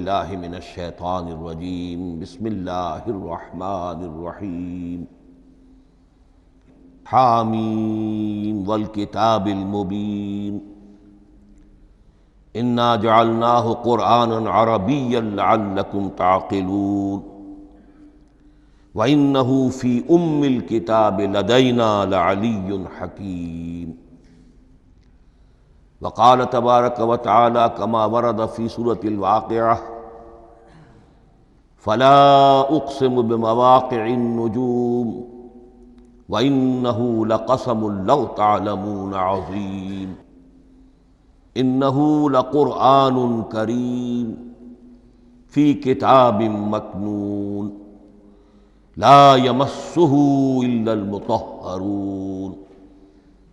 باللہ من الشیطان الرجیم بسم اللہ الرحمن الرحیم حامیم والکتاب المبین انا جعلناہ قرآنا عربیا لعلکم تعقلون وَإِنَّهُ فِي أُمِّ الْكِتَابِ لَدَيْنَا لَعَلِيٌّ حَكِيمٌ وقال تبارک و تعالی كما ورد في سورة الواقعة فلا اقسم بمواقع النجوم وإنه لقسم لو تعلمون عظيم إنه لقرآن كريم في كتاب مكنون لا يمسه إلا المطهرون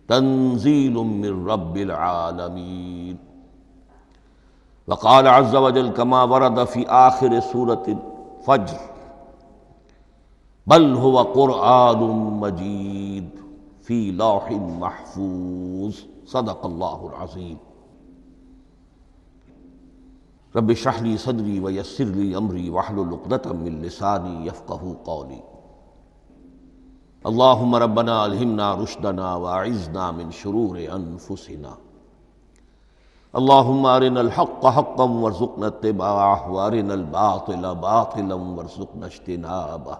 تنزيل من رب العالمين وقال عز وجل كما ورد في آخر سورة الفجر بل هو قرآن مجيد في لوح محفوظ صدق الله العظيم رب اشرح لي صدري ويسر لي امري واحلل عقدة من لساني يفقهوا قولي اللهم ربنا الہمنا رشدنا واعذنا من شرور انفسنا اللهم ارنا الحق حقا وارزقنا اتباعه وارنا الباطل باطلا وارزقنا اجتنابه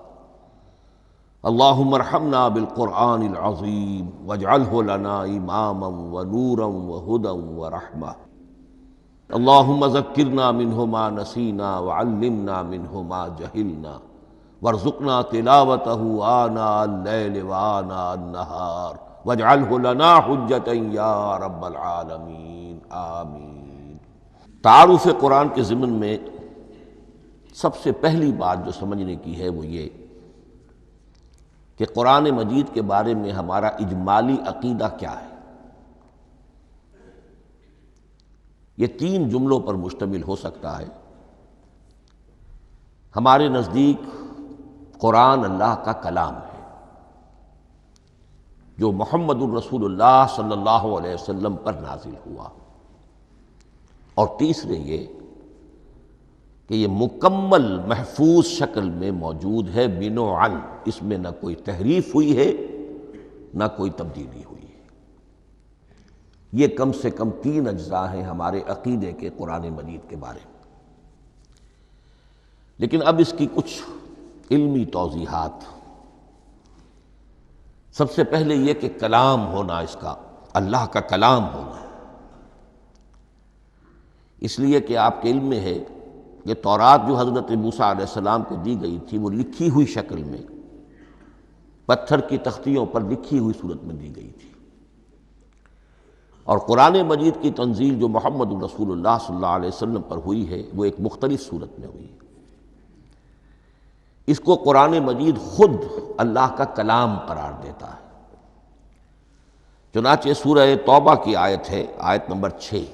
اللهم ارحمنا بالقرآن العظيم واجعله لنا اماما ونورا وهدى ورحمة اللهم ذکرنا منه ما نسینا وعلمنا منه ما جہلنا وارزقنا تلاوته آناء اللیل وآناء النہار واجعله لنا حجة یا رب العالمین آمین۔ تعارف قرآن کے ضمن میں سب سے پہلی بات جو سمجھنے کی ہے وہ یہ کہ قرآن مجید کے بارے میں ہمارا اجمالی عقیدہ کیا ہے۔ یہ تین جملوں پر مشتمل ہو سکتا ہے۔ ہمارے نزدیک قرآن اللہ کا کلام ہے جو محمد الرسول اللہ صلی اللہ علیہ وسلم پر نازل ہوا، اور تیسرے یہ کہ یہ مکمل محفوظ شکل میں موجود ہے بنوعاً، اس میں نہ کوئی تحریف ہوئی ہے نہ کوئی تبدیلی ہوئی ہے۔ یہ کم سے کم تین اجزاء ہیں ہمارے عقیدے کے قرآن مجید کے بارے میں۔ لیکن اب اس کی کچھ علمی توضیحات۔ سب سے پہلے یہ کہ کلام ہونا، اس کا اللہ کا کلام ہونا، اس لیے کہ آپ کے علم میں ہے کہ تورات جو حضرت موسیٰ علیہ السلام کو دی گئی تھی وہ لکھی ہوئی شکل میں پتھر کی تختیوں پر لکھی ہوئی صورت میں دی گئی تھی، اور قرآن مجید کی تنزیل جو محمد رسول اللہ صلی اللہ علیہ وسلم پر ہوئی ہے وہ ایک مختلف صورت میں ہوئی ہے۔ اس کو قرآن مجید خود اللہ کا کلام قرار دیتا ہے۔ چنانچہ سورہ توبہ کی آیت ہے، آیت نمبر 6،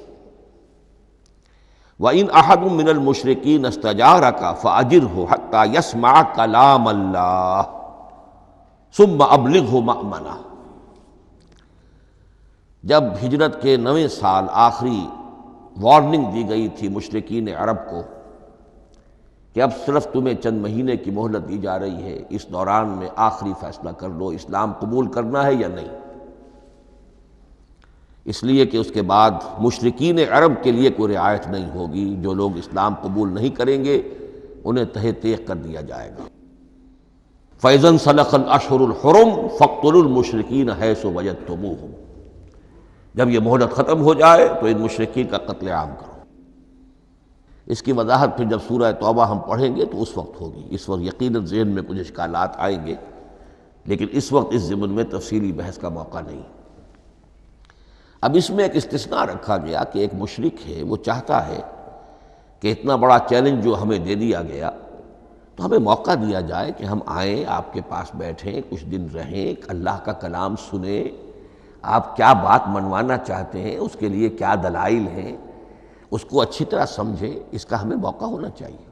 وَإِنْ أَحَدٌ مِّنَ الْمُشْرِكِينَ اسْتَجَارَكَ فَأَجِرْهُ حَتَّى يَسْمَعَ كَلَامَ اللَّهِ ثُمَّ أَبْلِغْهُ مَأْمَنَهُ۔ جب ہجرت کے 9ویں سال آخری وارننگ دی گئی تھی مشرکین عرب کو کہ اب صرف تمہیں چند مہینے کی مہلت دی جا رہی ہے، اس دوران میں آخری فیصلہ کر لو اسلام قبول کرنا ہے یا نہیں، اس لیے کہ اس کے بعد مشرکین عرب کے لیے کوئی رعایت نہیں ہوگی۔ جو لوگ اسلام قبول نہیں کریں گے انہیں تہہ تیغ کر دیا جائے گا۔ فَإِذَا انْسَلَخَ الْأَشْهُرُ الْحُرُمُ فَاقْتُلُوا الْمُشْرِكِينَ حَيْثُ وَجَدتُّمُوهُمْ۔ جب یہ مہلت ختم ہو جائے تو ان مشرکین کا قتل عام کرو۔ اس کی وضاحت پھر جب سورہ توبہ ہم پڑھیں گے تو اس وقت ہوگی، اس وقت یقیناً ذہن میں کچھ اشکالات آئیں گے، لیکن اس وقت اس ضمن میں تفصیلی بحث کا موقع نہیں۔ اب اس میں ایک استثناء رکھا گیا کہ ایک مشرک ہے، وہ چاہتا ہے کہ اتنا بڑا چیلنج جو ہمیں دے دیا گیا تو ہمیں موقع دیا جائے کہ ہم آئیں، آپ کے پاس بیٹھیں، کچھ دن رہیں، اللہ کا کلام سنیں، آپ کیا بات منوانا چاہتے ہیں، اس کے لیے کیا دلائل ہیں، اس کو اچھی طرح سمجھیں، اس کا ہمیں موقع ہونا چاہیے۔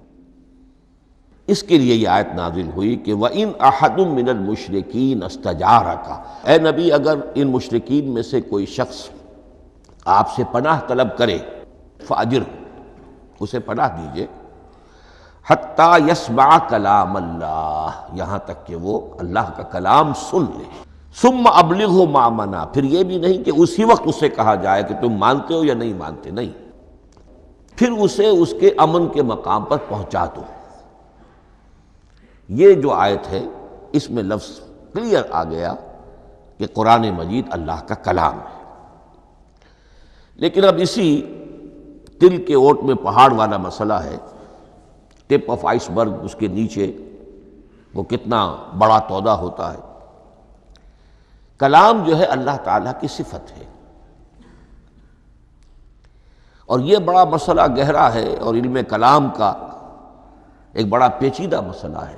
اس کے لیے یہ آیت نازل ہوئی کہ وَإِنْ أَحَدٌ مِّنَ الْمُشْرِكِينَ اسْتَجَارَكَ، اے نبی اگر ان مشرکین میں سے کوئی شخص آپ سے پناہ طلب کرے، فَأَجِرْهُ، اسے پناہ دیجئے، حتی یسمع کلام اللہ، یہاں تک کہ وہ اللہ کا کلام سن لے۔ ثم ابلغہ مأمنا، پھر یہ بھی نہیں کہ اسی وقت اسے کہا جائے کہ تم مانتے ہو یا نہیں مانتے، نہیں، پھر اسے اس کے امن کے مقام پر پہنچا دو۔ یہ جو آیت ہے اس میں لفظ کلیئر آ گیا کہ قرآن مجید اللہ کا کلام ہے۔ لیکن اب اسی تل کے اوٹ میں پہاڑ والا مسئلہ ہے، ٹپ آف آئس برگ، اس کے نیچے وہ کتنا بڑا تودہ ہوتا ہے۔ کلام جو ہے اللہ تعالیٰ کی صفت ہے، اور یہ بڑا مسئلہ گہرا ہے، اور علم کلام کا ایک بڑا پیچیدہ مسئلہ ہے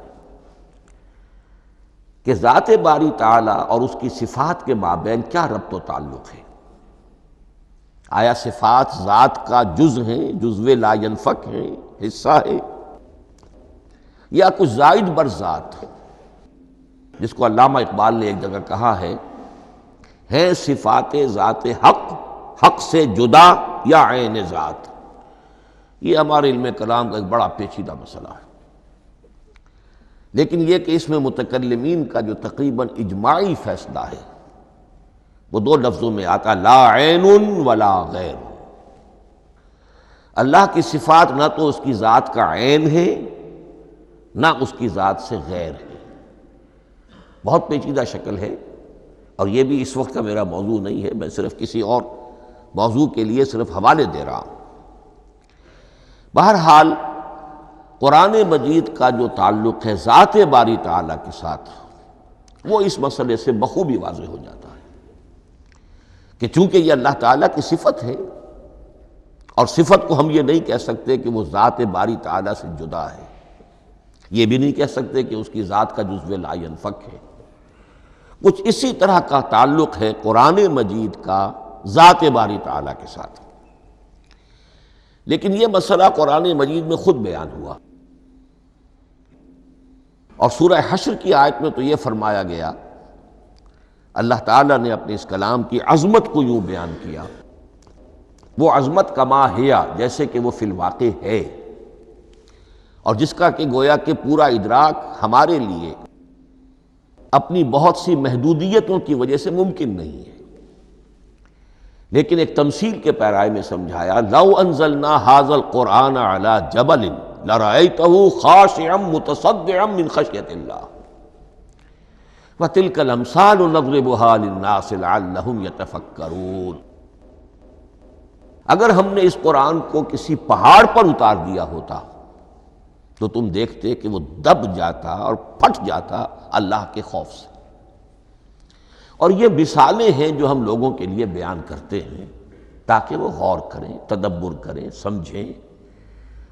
کہ ذات باری تعالیٰ اور اس کی صفات کے مابین کیا ربط و تعلق ہے۔ آیا صفات ذات کا جز ہیں، جزو لا ینفک ہیں، حصہ ہے، یا کچھ زائد بر ذات، جس کو علامہ اقبال نے ایک جگہ کہا ہے صفات ذات حق، حق سے جدا یا عین ذات۔ یہ ہمارے علم کلام کا ایک بڑا پیچیدہ مسئلہ ہے، لیکن یہ کہ اس میں متکلمین کا جو تقریباً اجماعی فیصلہ ہے وہ دو لفظوں میں آتا، لا عین ولا غیر۔ اللہ کی صفات نہ تو اس کی ذات کا عین ہے نہ اس کی ذات سے غیر ہے۔ بہت پیچیدہ شکل ہے، اور یہ بھی اس وقت کا میرا موضوع نہیں ہے، میں صرف کسی اور موضوع کے لیے صرف حوالے دے رہا ہوں۔ بہرحال قرآن مجید کا جو تعلق ہے ذات باری تعالیٰ کے ساتھ، وہ اس مسئلے سے بخوبی واضح ہو جاتا ہے کہ چونکہ یہ اللہ تعالیٰ کی صفت ہے، اور صفت کو ہم یہ نہیں کہہ سکتے کہ وہ ذات باری تعالیٰ سے جدا ہے، یہ بھی نہیں کہہ سکتے کہ اس کی ذات کا جزو لا ینفک ہے۔ کچھ اسی طرح کا تعلق ہے قرآن مجید کا ذات باری تعالیٰ کے ساتھ، لیکن یہ مسئلہ قرآن مجید میں خود بیان ہوا، اور سورہ حشر کی آیت میں تو یہ فرمایا گیا، اللہ تعالیٰ نے اپنے اس کلام کی عظمت کو یوں بیان کیا، وہ عظمت کما ہیا، جیسے کہ وہ فی الواقع ہے، اور جس کا کہ گویا کہ پورا ادراک ہمارے لیے اپنی بہت سی محدودیتوں کی وجہ سے ممکن نہیں ہے، لیکن ایک تمثیل کے پیرائے میں سمجھایا، لو انزلنا ھذا القرآن علی جبل لرأیتہ خاشعا متصدعا من خشیۃ اللہ وتلک الامثال نضربها للناس لعلہم یتفکرون۔ اگر ہم نے اس قرآن کو کسی پہاڑ پر اتار دیا ہوتا تو تم دیکھتے کہ وہ دب جاتا اور پھٹ جاتا اللہ کے خوف سے۔ اور یہ مثالیں ہیں جو ہم لوگوں کے لیے بیان کرتے ہیں تاکہ وہ غور کریں، تدبر کریں، سمجھیں۔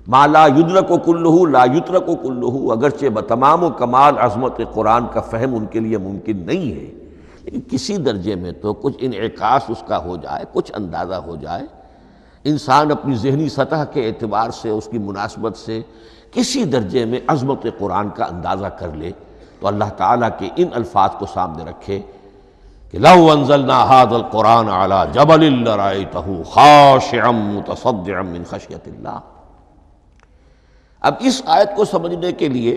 ما لا یدرک کلہ لا یترک کلہ، اگرچہ بتمام و کمال عظمت قرآن کا فہم ان کے لیے ممکن نہیں ہے، لیکن کسی درجے میں تو کچھ انعکاس اس کا ہو جائے، کچھ اندازہ ہو جائے، انسان اپنی ذہنی سطح کے اعتبار سے، اس کی مناسبت سے کسی درجے میں عظمت قرآن کا اندازہ کر لے، تو اللہ تعالیٰ کے ان الفاظ کو سامنے رکھے کہ لو انزلنا ھذا القرآن علی جبل لرأیتہ خاشعا متصدعا من خشیۃ اللہ۔ اب اس آیت کو سمجھنے کے لیے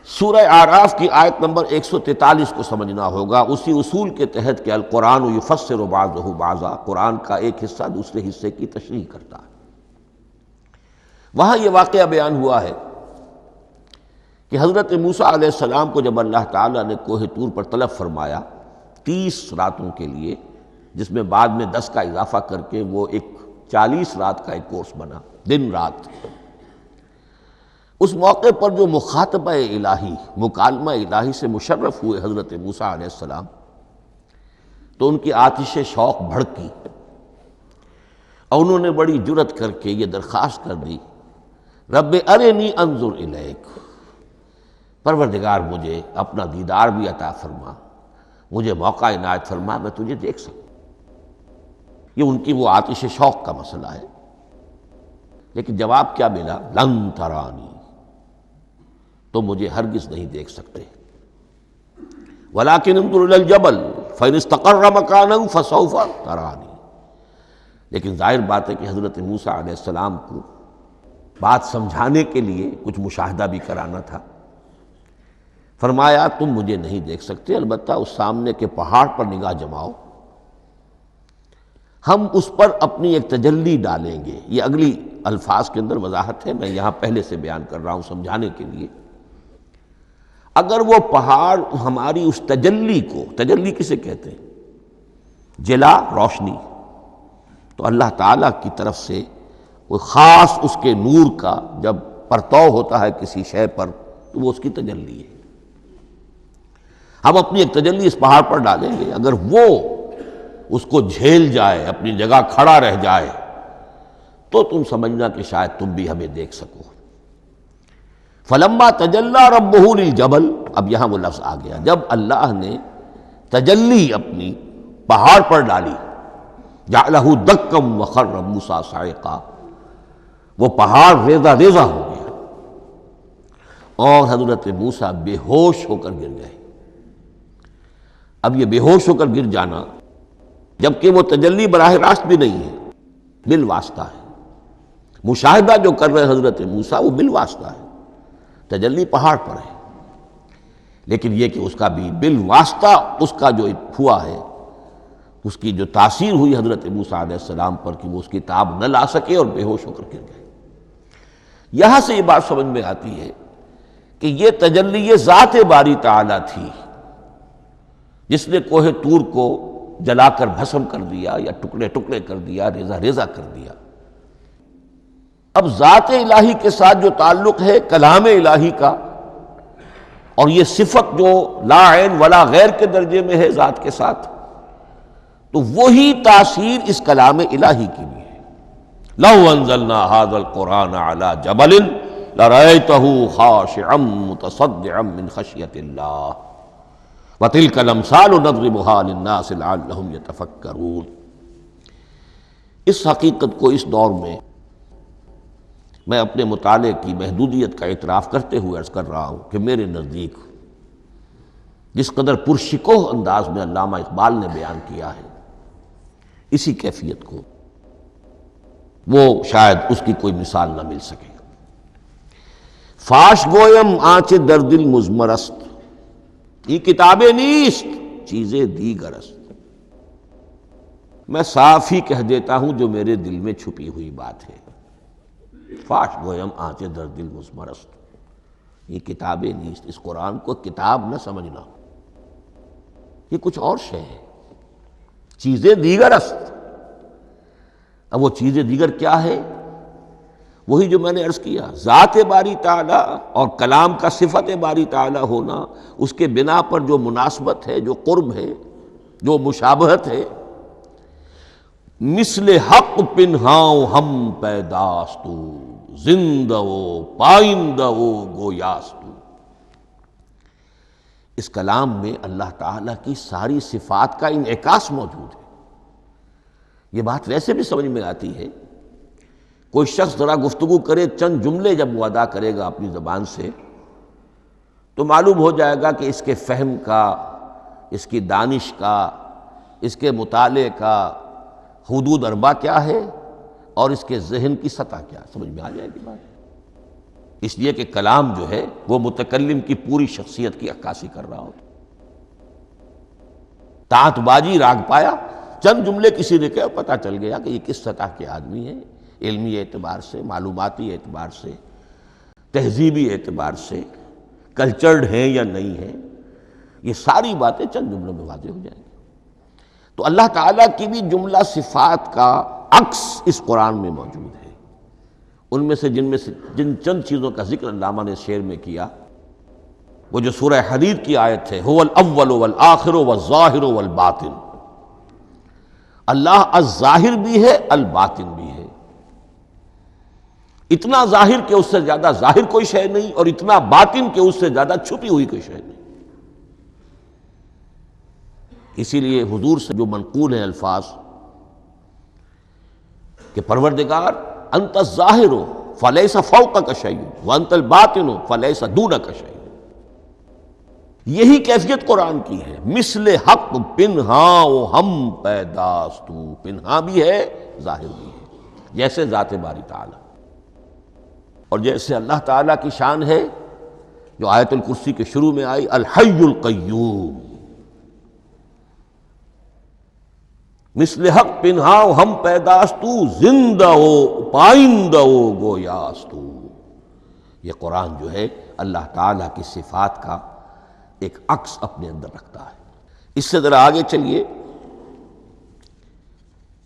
سورہ اعراف کی آیت نمبر 143 کو سمجھنا ہوگا، اسی اصول کے تحت کہ القرآن یفسر بعضہ بعضا، قرآن کا ایک حصہ دوسرے حصے کی تشریح کرتا ہے۔ وہاں یہ واقعہ بیان ہوا ہے کہ حضرت موسیٰ علیہ السلام کو جب اللہ تعالیٰ نے کوہ طور پر طلب فرمایا 30 راتوں کے لیے، جس میں بعد میں 10 کا اضافہ کر کے وہ ایک 40 رات کا ایک کورس بنا، دن رات، اس موقع پر جو مخاطبہ الہی، مکالمہ الہی سے مشرف ہوئے حضرت موسیٰ علیہ السلام، تو ان کی آتش شوق بھڑکی، اور انہوں نے بڑی جرأت کر کے یہ درخواست کر دی، رب ارنی انظر الیک، پروردگار مجھے اپنا دیدار بھی عطا فرما، مجھے موقع عنایت فرما، میں تجھے دیکھ سکوں۔ یہ ان کی وہ آتش شوق کا مسئلہ ہے، لیکن جواب کیا ملا؟ لن ترانی، تو مجھے ہرگز نہیں دیکھ سکتے، ولکن انظر الی الجبل فإن استقر مکانہ فسوف ترانی۔ لیکن ظاہر بات ہے کہ حضرت موسیٰ علیہ السلام کو بات سمجھانے کے لیے کچھ مشاہدہ بھی کرانا تھا۔ فرمایا تم مجھے نہیں دیکھ سکتے، البتہ اس سامنے کے پہاڑ پر نگاہ جماؤ، ہم اس پر اپنی ایک تجلی ڈالیں گے۔ یہ اگلی الفاظ کے اندر وضاحت ہے، میں یہاں پہلے سے بیان کر رہا ہوں سمجھانے کے لیے۔ اگر وہ پہاڑ ہماری اس تجلی کو، تجلی کسے کہتے ہیں؟ جلا، روشنی، تو اللہ تعالیٰ کی طرف سے وہ خاص اس کے نور کا جب پرتو ہوتا ہے کسی شے پر تو وہ اس کی تجلی ہے۔ ہم اپنی ایک تجلی اس پہاڑ پر ڈالیں گے، اگر وہ اس کو جھیل جائے، اپنی جگہ کھڑا رہ جائے، تو تم سمجھنا کہ شاید تم بھی ہمیں دیکھ سکو۔ فلما تجلی ربہ للجبل، اب یہاں وہ لفظ آ گیا، جب اللہ نے تجلی اپنی پہاڑ پر ڈالی، جعلہ دکا وخر موسیٰ صعقا، وہ پہاڑ ریزہ ریزہ ہو گیا اور حضرت موسیٰ بے ہوش ہو کر گر گئے۔ اب یہ بے ہوش ہو کر گر جانا، جبکہ وہ تجلی براہ راست بھی نہیں ہے، بالواسطہ ہے۔ مشاہدہ جو کر رہے حضرت موسیٰ وہ بالواسطہ ہے، تجلی پہاڑ پر ہے، لیکن یہ کہ اس کا بھی بالواسطہ اس کا جو ہوا ہے، اس کی جو تاثیر ہوئی حضرت موسیٰ علیہ السلام پر کہ وہ اس کی تاب نہ لا سکے اور بے ہوش ہو کر گر گئے۔ یہاں سے یہ بات سمجھ میں آتی ہے کہ یہ تجلی ذات باری تعالیٰ تھی جس نے کوہ طور کو جلا کر بھسم کر دیا یا ٹکڑے ٹکڑے کر دیا، ریزہ ریزہ کر دیا۔ اب ذات الہی کے ساتھ جو تعلق ہے کلام الہی کا، اور یہ صفت جو لا عین ولا غیر کے درجے میں ہے ذات کے ساتھ، تو وہی تاثیر اس کلام الہی کی بھی ہے۔ لو انزلنا هذا القرآن على جبل لرأيته خاشعا متصدعا من خشية الله وتلك الامثال نضربها للناس لعلهم يتفكرون۔ اس حقیقت کو اس دور میں میں اپنے مطالعے کی محدودیت کا اعتراف کرتے ہوئے عرض کر رہا ہوں کہ میرے نزدیک جس قدر پرشکوہ انداز میں علامہ اقبال نے بیان کیا ہے، اسی کیفیت کو وہ شاید اس کی کوئی مثال نہ مل سکے۔ فاش گویم آنچ در دل مزمرست، یہ کتابیں نیست چیزیں دیگرست، میں صاف ہی کہہ دیتا ہوں جو میرے دل میں چھپی ہوئی بات ہے۔ فاش گویم آنچ در دل مزمرست، یہ کتابیں نیست، اس قرآن کو کتاب نہ سمجھنا، یہ کچھ اور شے ہے، چیزیں دیگر است۔ اب وہ چیزیں دیگر کیا ہے؟ وہی جو میں نے عرض کیا، ذات باری تعالیٰ اور کلام کا صفت باری تعالیٰ ہونا، اس کے بنا پر جو مناسبت ہے، جو قرب ہے، جو مشابہت ہے۔ مثل حق پنہاؤ ہم پیداستو، زندہ و پائندہ و گویاستو۔ اس کلام میں اللہ تعالیٰ کی ساری صفات کا انعکاس موجود ہے۔ یہ بات ویسے بھی سمجھ میں آتی ہے، کوئی شخص ذرا گفتگو کرے، چند جملے جب وہ ادا کرے گا اپنی زبان سے، تو معلوم ہو جائے گا کہ اس کے فہم کا، اس کی دانش کا، اس کے مطالعے کا حدود اربع کیا ہے اور اس کے ذہن کی سطح کیا، سمجھ میں آ جائے گی بات۔ اس لیے کہ کلام جو ہے وہ متکلم کی پوری شخصیت کی عکاسی کر رہا ہو۔ تانت بازی راگ پایا، چند جملے کسی نے کہا، پتہ چل گیا کہ یہ کس سطح کے آدمی ہیں، علمی اعتبار سے، معلوماتی اعتبار سے، تہذیبی اعتبار سے، کلچرڈ ہیں یا نہیں ہیں، یہ ساری باتیں چند جملوں میں واضح ہو جائیں گی۔ تو اللہ تعالیٰ کی بھی جملہ صفات کا عکس اس قرآن میں موجود ہے۔ ان میں سے جن چند چیزوں کا ذکر علامہ نے شعر میں کیا، وہ جو سورہ حدید کی آیت ہے، هو الاول والآخر والظاہر والباطن، اللہ الظاہر بھی ہے، الباطن بھی ہے، اتنا ظاہر کہ اس سے زیادہ ظاہر کوئی شے نہیں، اور اتنا باطن کہ اس سے زیادہ چھپی ہوئی کوئی شے نہیں۔ اسی لیے حضور سے جو منقول ہیں الفاظ کہ پروردگار انت الظاہر فلیس فوقک شیء وانت الباطن فلیس دونک شیء، یہی کیفیت قرآن کی ہے۔ مثل حق پنہاں ہم پیداستو، پنہاں بھی ہے ظاہر بھی ہے، جیسے ذات باری تعالی۔ اور جیسے اللہ تعالیٰ کی شان ہے جو آیت الکرسی کے شروع میں آئی، الحی القیوم، مثل حق پنہاؤ ہم پیداستو، زندہ ہو پائندہ ہو گویاستو۔ یہ قرآن جو ہے اللہ تعالیٰ کی صفات کا ایک عکس اپنے اندر رکھتا ہے۔ اس سے ذرا آگے چلیے،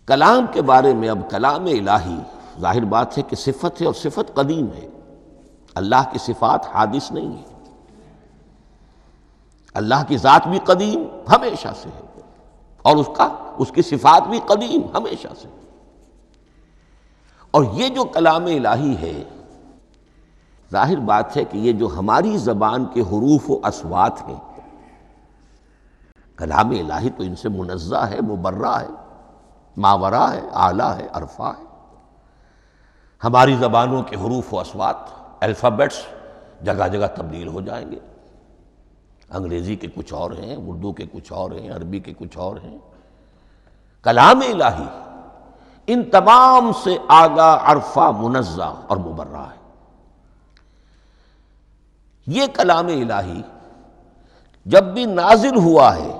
کلام کے بارے میں۔ اب کلام الہی ظاہر بات ہے کہ صفت ہے، اور صفت قدیم ہے۔ اللہ کی صفات حادث نہیں ہے، اللہ کی ذات بھی قدیم ہمیشہ سے ہے، اور اس کی صفات بھی قدیم ہمیشہ سے۔ اور یہ جو کلام الہی ہے، ظاہر بات ہے کہ یہ جو ہماری زبان کے حروف و اصوات ہیں، کلام الہی تو ان سے منزہ ہے، مبرہ ہے، ماورا ہے، اعلیٰ ہے، عرفہ ہے۔ ہماری زبانوں کے حروف و اصوات، الفابیٹس جگہ جگہ تبدیل ہو جائیں گے، انگریزی کے کچھ اور ہیں، اردو کے کچھ اور ہیں، عربی کے کچھ اور ہیں۔ کلام الہی ان تمام سے آگاہ، عرفہ، منزہ اور مبرہ ہے۔ یہ کلام الہی جب بھی نازل ہوا ہے،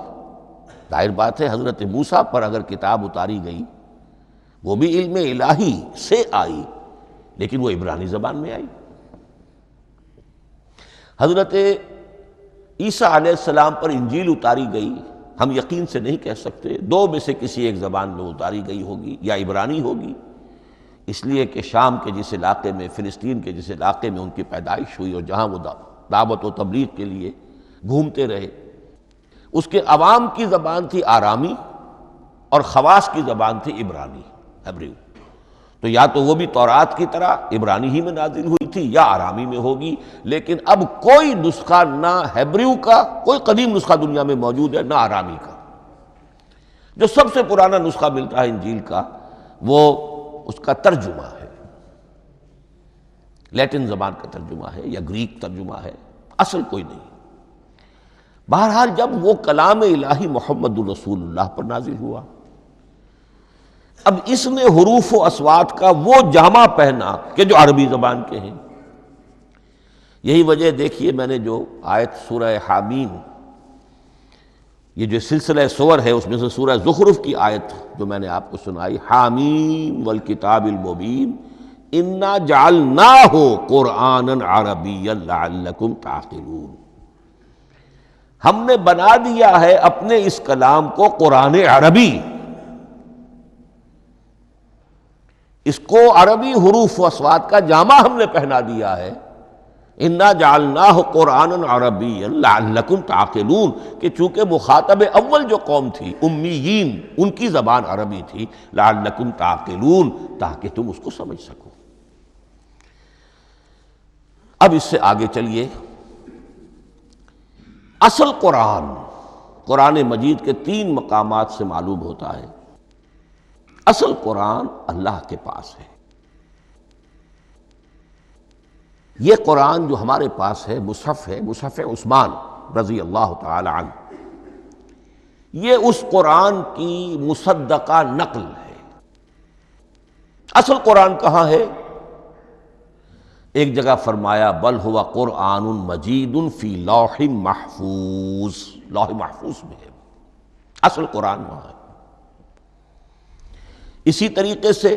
ظاہر بات ہے حضرت موسیٰ پر اگر کتاب اتاری گئی وہ بھی علم الہی سے آئی، لیکن وہ عبرانی زبان میں آئی۔ حضرت عیسیٰ علیہ السلام پر انجیل اتاری گئی، ہم یقین سے نہیں کہہ سکتے، دو میں سے کسی ایک زبان میں اتاری گئی ہوگی، یا عبرانی ہوگی، اس لیے کہ شام کے جس علاقے میں، فلسطین کے جس علاقے میں ان کی پیدائش ہوئی اور جہاں وہ دعوت و تبلیغ کے لیے گھومتے رہے، اس کے عوام کی زبان تھی آرامی، اور خواص کی زبان تھی عبرانی، ہیبریو۔ تو یا تو وہ بھی تورات کی طرح عبرانی ہی میں نازل ہوئی تھی، یا آرامی میں ہوگی۔ لیکن اب کوئی نسخہ نہ ہیبریو کا، کوئی قدیم نسخہ دنیا میں موجود ہے، نہ آرامی کا۔ جو سب سے پرانا نسخہ ملتا ہے انجیل کا، وہ اس کا ترجمہ ہے، لیٹن زبان کا ترجمہ ہے یا گریک ترجمہ ہے، اصل کوئی نہیں۔ بہرحال جب وہ کلام الہی محمد الرسول اللہ پر نازل ہوا، اب اس نے حروف و اصوات کا وہ جامہ پہنا کہ جو عربی زبان کے ہیں۔ یہی وجہ دیکھیے، میں نے جو آیت سورہ حامیم، یہ جو سلسلہ سور ہے اس میں سے سورہ زخرف کی آیت جو میں نے آپ کو سنائی، حامیم والکتاب المبین انا جعلناہ قرآنا عربیا لعلکم تعقلون، ہم نے بنا دیا ہے اپنے اس کلام کو قرآن عربی، اس کو عربی حروف و اصوات کا جامہ ہم نے پہنا دیا ہے۔ انا جعلناہ قرآنا عربیا لعلکم تعقلون، کہ چونکہ مخاطب اول جو قوم تھی امیین، ان کی زبان عربی تھی، لعلکم تعقلون، تاکہ تم اس کو سمجھ سکو۔ اب اس سے آگے چلیے، اصل قرآن مجید کے 3 مقامات سے معلوم ہوتا ہے، اصل قرآن اللہ کے پاس ہے۔ یہ قرآن جو ہمارے پاس ہے، مصحف عثمان رضی اللہ تعالی عنہ، یہ اس قرآن کی مصدقہ نقل ہے۔ اصل قرآن کہاں ہے؟ ایک جگہ فرمایا بل ہوا قرآن مجید فی لوح محفوظ، لوح محفوظ میں ہے، اصل قرآن وہاں ہے۔ اسی طریقے سے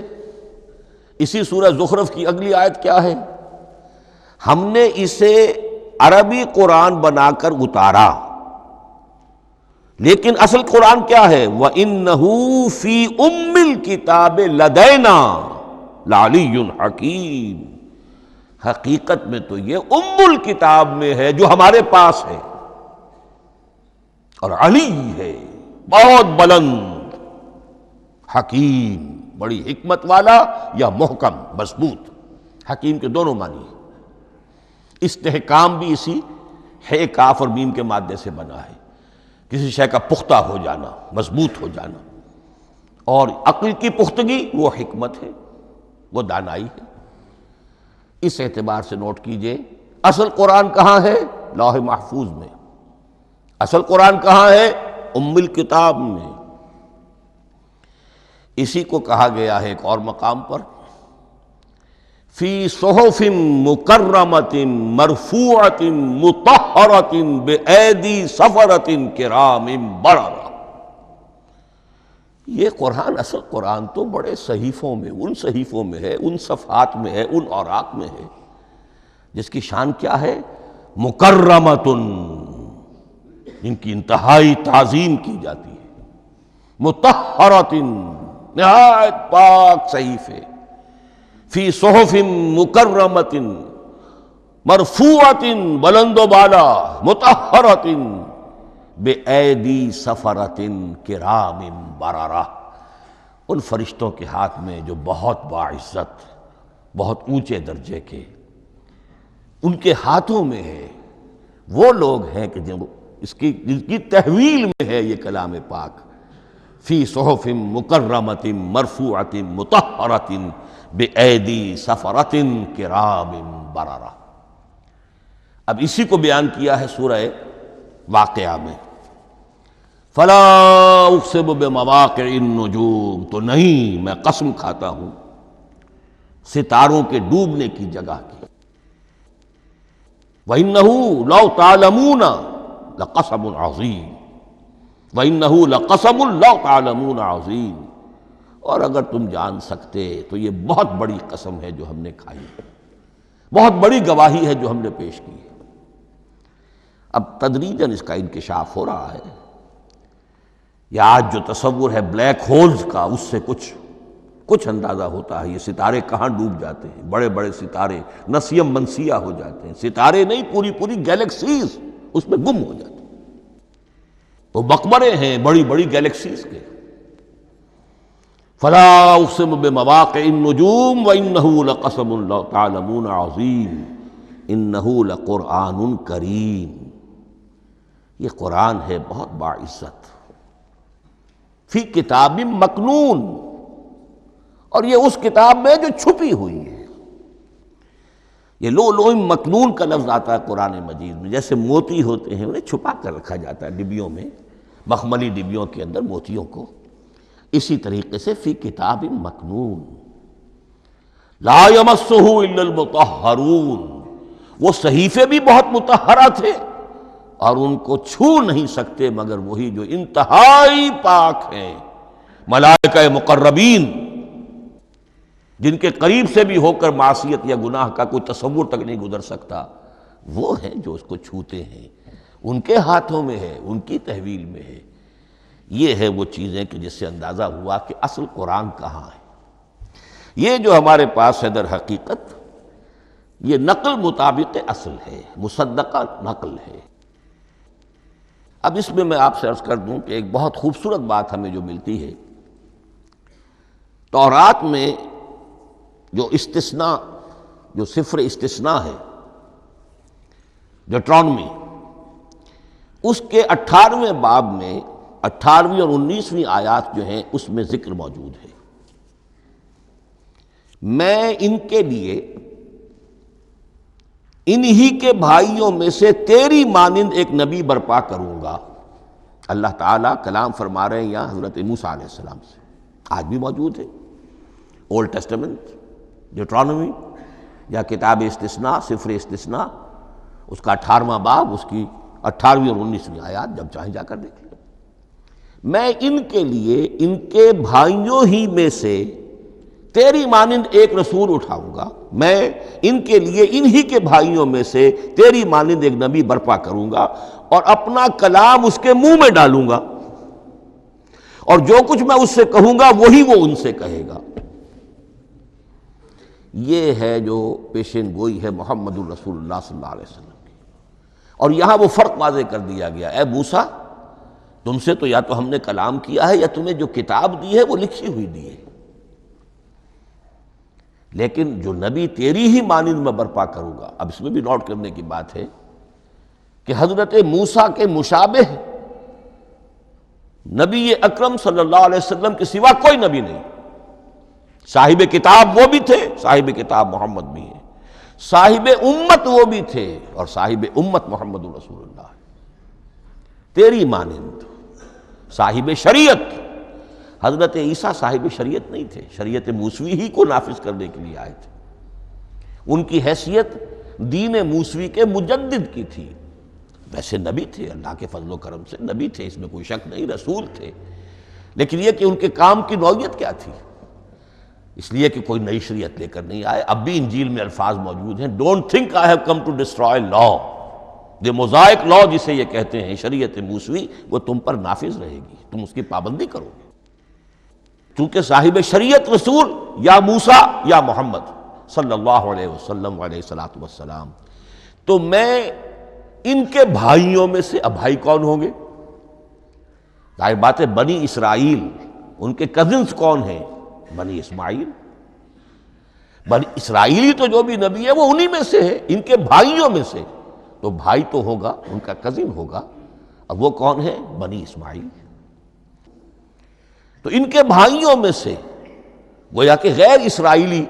اسی سورہ زخرف کی اگلی آیت کیا ہے؟ ہم نے اسے عربی قرآن بنا کر اتارا، لیکن اصل قرآن کیا ہے؟ وَإِنَّهُ فِي أُمِّ الْكِتَابِ لَدَيْنَا لَعَلِيٌّ حَكِيمٌ، حقیقت میں تو یہ ام الکتاب میں ہے جو ہمارے پاس ہے، اور علی ہے، بہت بلند، حکیم، بڑی حکمت والا، یا محکم، مضبوط۔ حکیم کے دونوں معنی ہیں۔ استحکام بھی اسی ہے کاف اور میم کے مادے سے بنا ہے، کسی شے کا پختہ ہو جانا، مضبوط ہو جانا، اور عقل کی پختگی وہ حکمت ہے، وہ دانائی ہے۔ اس اعتبار سے نوٹ کیجئے، اصل قرآن کہاں ہے؟ لوح محفوظ میں۔ اصل قرآن کہاں ہے؟ ام الکتاب میں۔ اسی کو کہا گیا ہے ایک اور مقام پر، فی صحف مکرمۃ مرفوعۃ مطہرۃ بایدی سفرۃ کرام بررہ۔ یہ قرآن، اصل قرآن تو بڑے صحیفوں میں، ان صحیفوں میں ہے، ان صفحات میں ہے، ان اوراق میں ہے، جس کی شان کیا ہے؟ مکرمۃ، جن کی انتہائی تعظیم کی جاتی ہے، مطہرۃ، نہایت پاک صحیفے، فی صحف مکرمۃ مرفوعۃ، بلند و بالا، مطہرۃ بایدی سفرۃ کرام بررہ، ان فرشتوں کے ہاتھ میں جو بہت باعزت، بہت اونچے درجے کے، ان کے ہاتھوں میں ہے۔ وہ لوگ ہیں کہ جن کی تحویل میں ہے یہ کلام پاک، فی صحف مکرمۃ مرفوعۃ مطہرۃ بایدی سفرۃ کرام بررہ۔ اب اسی کو بیان کیا ہے سورہ واقعہ میں، فلا اقسم بمواقع النجوم، تو نہیں، میں قسم کھاتا ہوں ستاروں کے ڈوبنے کی جگہ کی۔ وَإِنَّهُ لَوْ تَعْلَمُونَ لَقَسَمٌ عَظِيمٌ، وَإِنَّهُ لَقَسَمٌ لَوْ تَعْلَمُونَ عَظِيمٌ، اور اگر تم جان سکتے تو یہ بہت بڑی قسم ہے جو ہم نے کھائی ہے، بہت بڑی گواہی ہے جو ہم نے پیش کی ہے۔ اب تدریجاً اس کا انکشاف ہو رہا ہے۔ یہ آج جو تصور ہے بلیک ہولز کا، اس سے کچھ اندازہ ہوتا ہے یہ ستارے کہاں ڈوب جاتے ہیں، بڑے بڑے ستارے نسیم منسیہ ہو جاتے ہیں، ستارے نہیں، پوری گیلیکسیز اس میں گم ہو جاتے ہیں، وہ مقبرے ہیں بڑی بڑی گیلیکسیز کے۔ فلا اقسم بمواقع النجوم وانه لقسم لو تعلمون عظیم انه لقرآن کریم، یہ قرآن ہے بہت باعزت، فی کتاب مکنون، اور یہ اس کتاب میں جو چھپی ہوئی ہے۔ یہ لؤلؤ مکنون کا لفظ آتا ہے قرآن مجید میں، جیسے موتی ہوتے ہیں انہیں چھپا کر رکھا جاتا ہے ڈبیوں میں، مخملی ڈبیوں کے اندر موتیوں کو، اسی طریقے سے فی کتاب مکنون، لا یمسہ الا المطہرون، وہ صحیفے بھی بہت مطہرہ تھے اور ان کو چھو نہیں سکتے مگر وہی جو انتہائی پاک ہیں، ملائکہ مقربین، جن کے قریب سے بھی ہو کر معصیت یا گناہ کا کوئی تصور تک نہیں گزر سکتا، وہ ہیں جو اس کو چھوتے ہیں، ان کے ہاتھوں میں ہے، ان کی تحویل میں ہے۔ یہ ہے وہ چیزیں کہ جس سے اندازہ ہوا کہ اصل قرآن کہاں ہے۔ یہ جو ہمارے پاس ہے در حقیقت یہ نقل مطابق اصل ہے، مصدقہ نقل ہے۔ اب اس میں آپ سے عرض کر دوں کہ ایک بہت خوبصورت بات ہمیں جو ملتی ہے، تورات میں جو استثناء، جو صفر استثناء ہے، ڈیوٹرانومی، اس کے 18ویں باب میں 18ویں اور 19ویں آیات جو ہیں اس میں ذکر موجود ہے، میں ان کے لیے انہی کے بھائیوں میں سے تیری مانند ایک نبی برپا کروں گا۔ اللہ تعالیٰ کلام فرما رہے ہیں یہاں حضرت موسیٰ علیہ السلام سے، آج بھی موجود ہے، اولڈ ٹیسٹمنٹ، ڈیوٹرانومی یا کتاب استثناء، صفر استثناء، اس کا 18واں باب، اس کی 18ویں اور 19ویں آیات، جب چاہیں جا کر دیکھ لیں۔ میں ان کے لیے ان کے بھائیوں ہی میں سے تیری مانند ایک رسول اٹھاؤں گا، میں ان کے لیے انہی کے بھائیوں میں سے تیری مانند ایک نبی برپا کروں گا اور اپنا کلام اس کے منہ میں ڈالوں گا، اور جو کچھ میں اس سے کہوں گا وہی وہ ان سے کہے گا۔ یہ ہے جو پیشین گوئی ہے محمد الرسول اللہ صلی اللہ علیہ وسلم کی۔ اور یہاں وہ فرق واضح کر دیا گیا، اے موسیٰ، تم سے تو یا تو ہم نے کلام کیا ہے یا تمہیں جو کتاب دی ہے وہ لکھی ہوئی دی ہے، لیکن جو نبی تیری ہی مانند میں برپا کروں گا۔ اب اس میں بھی نوٹ کرنے کی بات ہے کہ حضرت موسیٰ کے مشابہ نبی اکرم صلی اللہ علیہ وسلم کے سوا کوئی نبی نہیں۔ صاحب کتاب وہ بھی تھے، صاحب کتاب محمد بھی ہیں، صاحب امت وہ بھی تھے، اور صاحب امت محمد رسول اللہ، تیری مانند صاحب شریعت۔ حضرت عیسیٰ صاحب شریعت نہیں تھے، شریعت موسوی ہی کو نافذ کرنے کے لیے آئے تھے، ان کی حیثیت دین موسوی کے مجدد کی تھی۔ ویسے نبی تھے، اللہ کے فضل و کرم سے نبی تھے، اس میں کوئی شک نہیں، رسول تھے، لیکن یہ کہ ان کے کام کی نوعیت کیا تھی؟ اس لیے کہ کوئی نئی شریعت لے کر نہیں آئے۔ اب بھی انجیل میں الفاظ موجود ہیں، don't think I have come to destroy law, the Mosaic law جسے یہ کہتے ہیں، شریعت موسوی، وہ تم پر نافذ رہے گی، تم اس کی پابندی کرو گے، چونکہ صاحب شریعت رسول یا موسیٰ یا محمد صلی اللہ علیہ وسلم علیہ الصلوۃ والسلام، تو میں ان کے بھائیوں میں سے، اب بھائی کون ہوں گے؟ ظاہر بات ہے بنی اسرائیل، ان کے کزنز کون ہیں؟ بنی اسماعیل۔ بنی اسرائیلی تو جو بھی نبی ہے وہ انہی میں سے ہے، ان کے بھائیوں میں سے، تو بھائی تو ہوگا، ان کا کزن ہوگا، اب وہ کون ہے؟ بنی اسماعیل۔ تو ان کے بھائیوں میں سے گویا کہ غیر اسرائیلی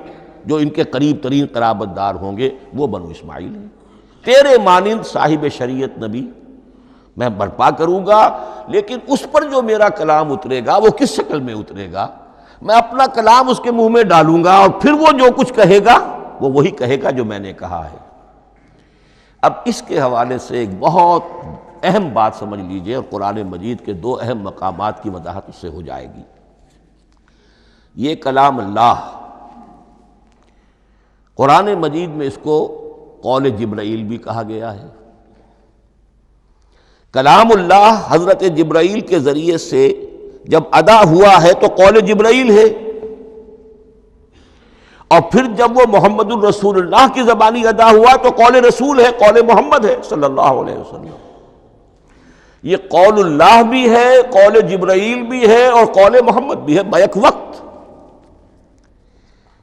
جو ان کے قریب ترین قرابت دار ہوں گے وہ بنو اسماعیل ہیں۔ تیرے مانند صاحب شریعت نبی میں برپا کروں گا، لیکن اس پر جو میرا کلام اترے گا وہ کس شکل میں اترے گا؟ میں اپنا کلام اس کے منہ میں ڈالوں گا، اور پھر وہ جو کچھ کہے گا وہ وہی کہے گا جو میں نے کہا ہے۔ اب اس کے حوالے سے ایک بہت اہم بات سمجھ لیجئے، اور قرآن مجید کے دو اہم مقامات کی وضاحت اس سے ہو جائے گی۔ یہ کلام اللہ، قرآن مجید میں اس کو قول جبرائیل بھی کہا گیا ہے۔ کلام اللہ حضرت جبرائیل کے ذریعے سے جب ادا ہوا ہے تو قول جبرائیل ہے، اور پھر جب وہ محمد الرسول اللہ کی زبانی ادا ہوا تو قول رسول ہے، قول محمد ہے صلی اللہ علیہ وسلم۔ یہ قول اللہ بھی ہے، قول جبرائیل بھی ہے، اور قول محمد بھی ہے بیک وقت۔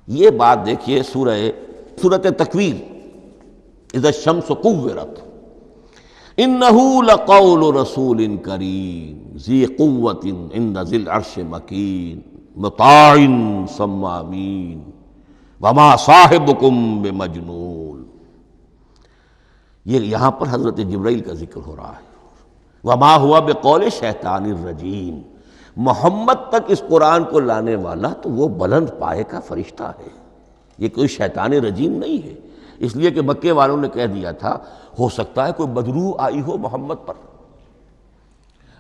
یہ بات دیکھیے سورۃ تکویر، اذا الشمس کورت، انہ لقول رسول کریم ذی قوت عند ذی العرش مکین مطاع ثم امین وما صاحبکم بمجنون۔ یہ یہاں پر حضرت جبرائیل کا ذکر ہو رہا ہے۔ وما ہوا بقول شیطان الرجیم، محمد تک اس قرآن کو لانے والا تو وہ بلند پائے کا فرشتہ ہے، یہ کوئی شیطان رجیم نہیں ہے۔ اس لیے کہ مکے والوں نے کہہ دیا تھا ہو سکتا ہے کوئی بدروح آئی ہو محمد پر،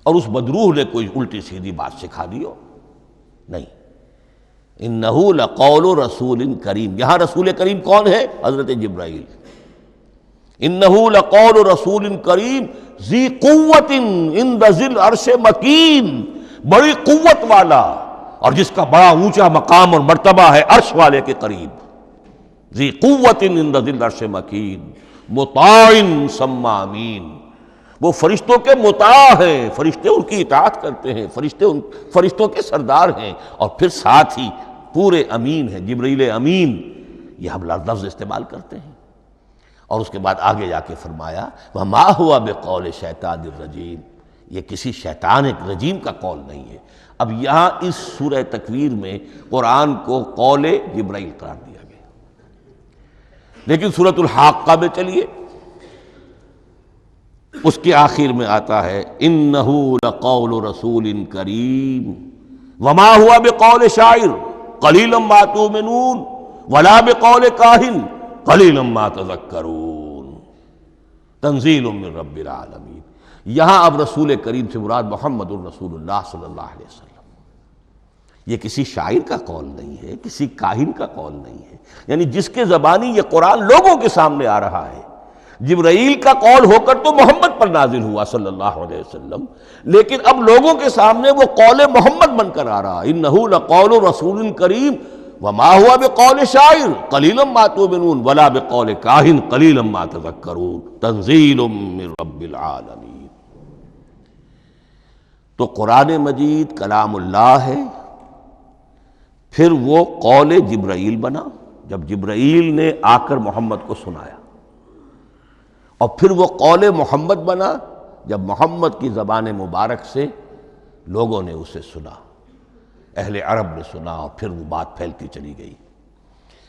اور اس بدروح نے کوئی الٹی سیدھی بات سکھا دی ہو، نہیں۔ انہ لقول رسول کریم، یہاں رسول کریم کون ہے؟ حضرت جبرائیل۔ انہ لقول رسول کریم ذی قوت عند ذی العرش مکین، بڑی قوت والا اور جس کا بڑا اونچا مقام اور مرتبہ ہے عرش والے کے قریب۔ ذی قوت عند ذی العرش مکین مطاع ثم امین، وہ فرشتوں کے مطاع ہیں، فرشتے ان کی اطاعت کرتے ہیں، فرشتوں کے سردار ہیں، اور پھر ساتھ ہی پورے امین ہیں، جبرائیل امین، یہ ہم لفظ استعمال کرتے ہیں۔ اور اس کے بعد آگے جا کے فرمایا وما ہوا بقول شیطان الرجیم، یہ کسی شیطان رجیم کا قول نہیں ہے۔ اب یہاں اس سورہ تکویر میں قرآن کو قول جبرائیل قرار دیا گیا، لیکن سورۃ الحاقہ میں چلیے اس کے آخر میں آتا ہے انہ لقول رسول کریم وما ہوا بقول شاعر قلیلا ما تؤمنون ولا بقول کاہن قلیلا ما تذکرون تنزیل من رب العالمین۔ یہاں اب رسول کریم سے مراد محمد الرسول اللہ صلی اللہ علیہ وسلم، یہ کسی شاعر کا قول نہیں ہے، کسی کاہن کا قول نہیں ہے، یعنی جس کے زبانی یہ قرآن لوگوں کے سامنے آ رہا ہے۔ جبرائیل کا قول ہو کر تو محمد پر نازل ہوا صلی اللہ علیہ وسلم، لیکن اب لوگوں کے سامنے وہ قول محمد بن کر آ رہا۔ انہ لقول رسول کریم وما ہوا بقول شاعر قلیلا ما تؤمنون ولا بقول کاہن قلیلا ما تذکرون تنزیل من رب العالمین۔ تو قرآن مجید کلام اللہ ہے، پھر وہ قول جبرائیل بنا جب جبرائیل نے آ کر محمد کو سنایا، اور پھر وہ قول محمد بنا جب محمد کی زبان مبارک سے لوگوں نے اسے سنا، اہل عرب نے سنا، اور پھر وہ بات پھیلتی چلی گئی۔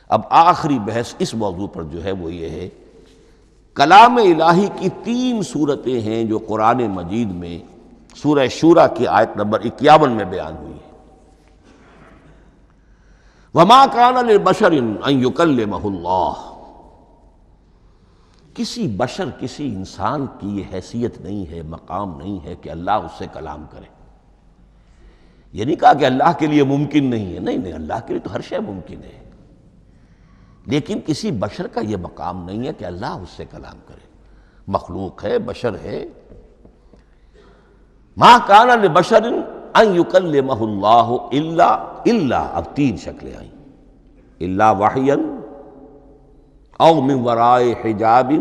اب آخری بحث اس موضوع پر جو ہے وہ یہ ہے، کلام الہی کی 3 صورتیں ہیں جو قرآن مجید میں سورہ شورى کی آیت نمبر 51 میں بیان ہوئی ہے۔ وَمَا كَانَ لِلْبَشَرٍ أَن يُكَلِّمَهُ اللَّهُ کسی بشر، کسی انسان کی یہ حیثیت نہیں ہے، مقام نہیں ہے کہ اللہ اس سے کلام کرے۔ یہ نہیں کہا کہ اللہ کے لیے ممکن نہیں ہے، نہیں، اللہ کے لیے تو ہر شے ممکن ہے، لیکن کسی بشر کا یہ مقام نہیں ہے کہ اللہ اس سے کلام کرے۔ مخلوق ہے، بشر ہے۔ ما کان لبشر ان یکلمہ اللہ الا اب 3 شکلیں آئیں، الا وحیا او من وراء حجاب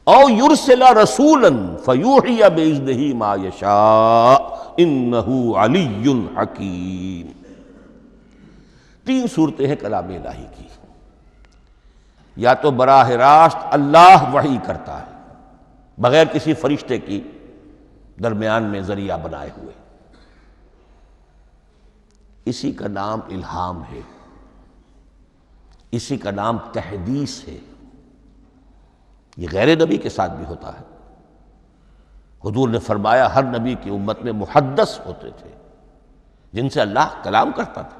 او یرسل رسولا فیوحی باذنہ ما یشاء انہ علی حکیم۔ 3 صورتیں ہیں کلام الہی کی۔ یا تو براہ راست اللہ وحی کرتا ہے بغیر کسی فرشتے کی درمیان میں ذریعہ بنائے ہوئے، اسی کا نام الہام ہے، اسی کا نام تحدیث ہے۔ یہ غیر نبی کے ساتھ بھی ہوتا ہے۔ حضور نے فرمایا ہر نبی کی امت میں محدث ہوتے تھے جن سے اللہ کلام کرتا تھا،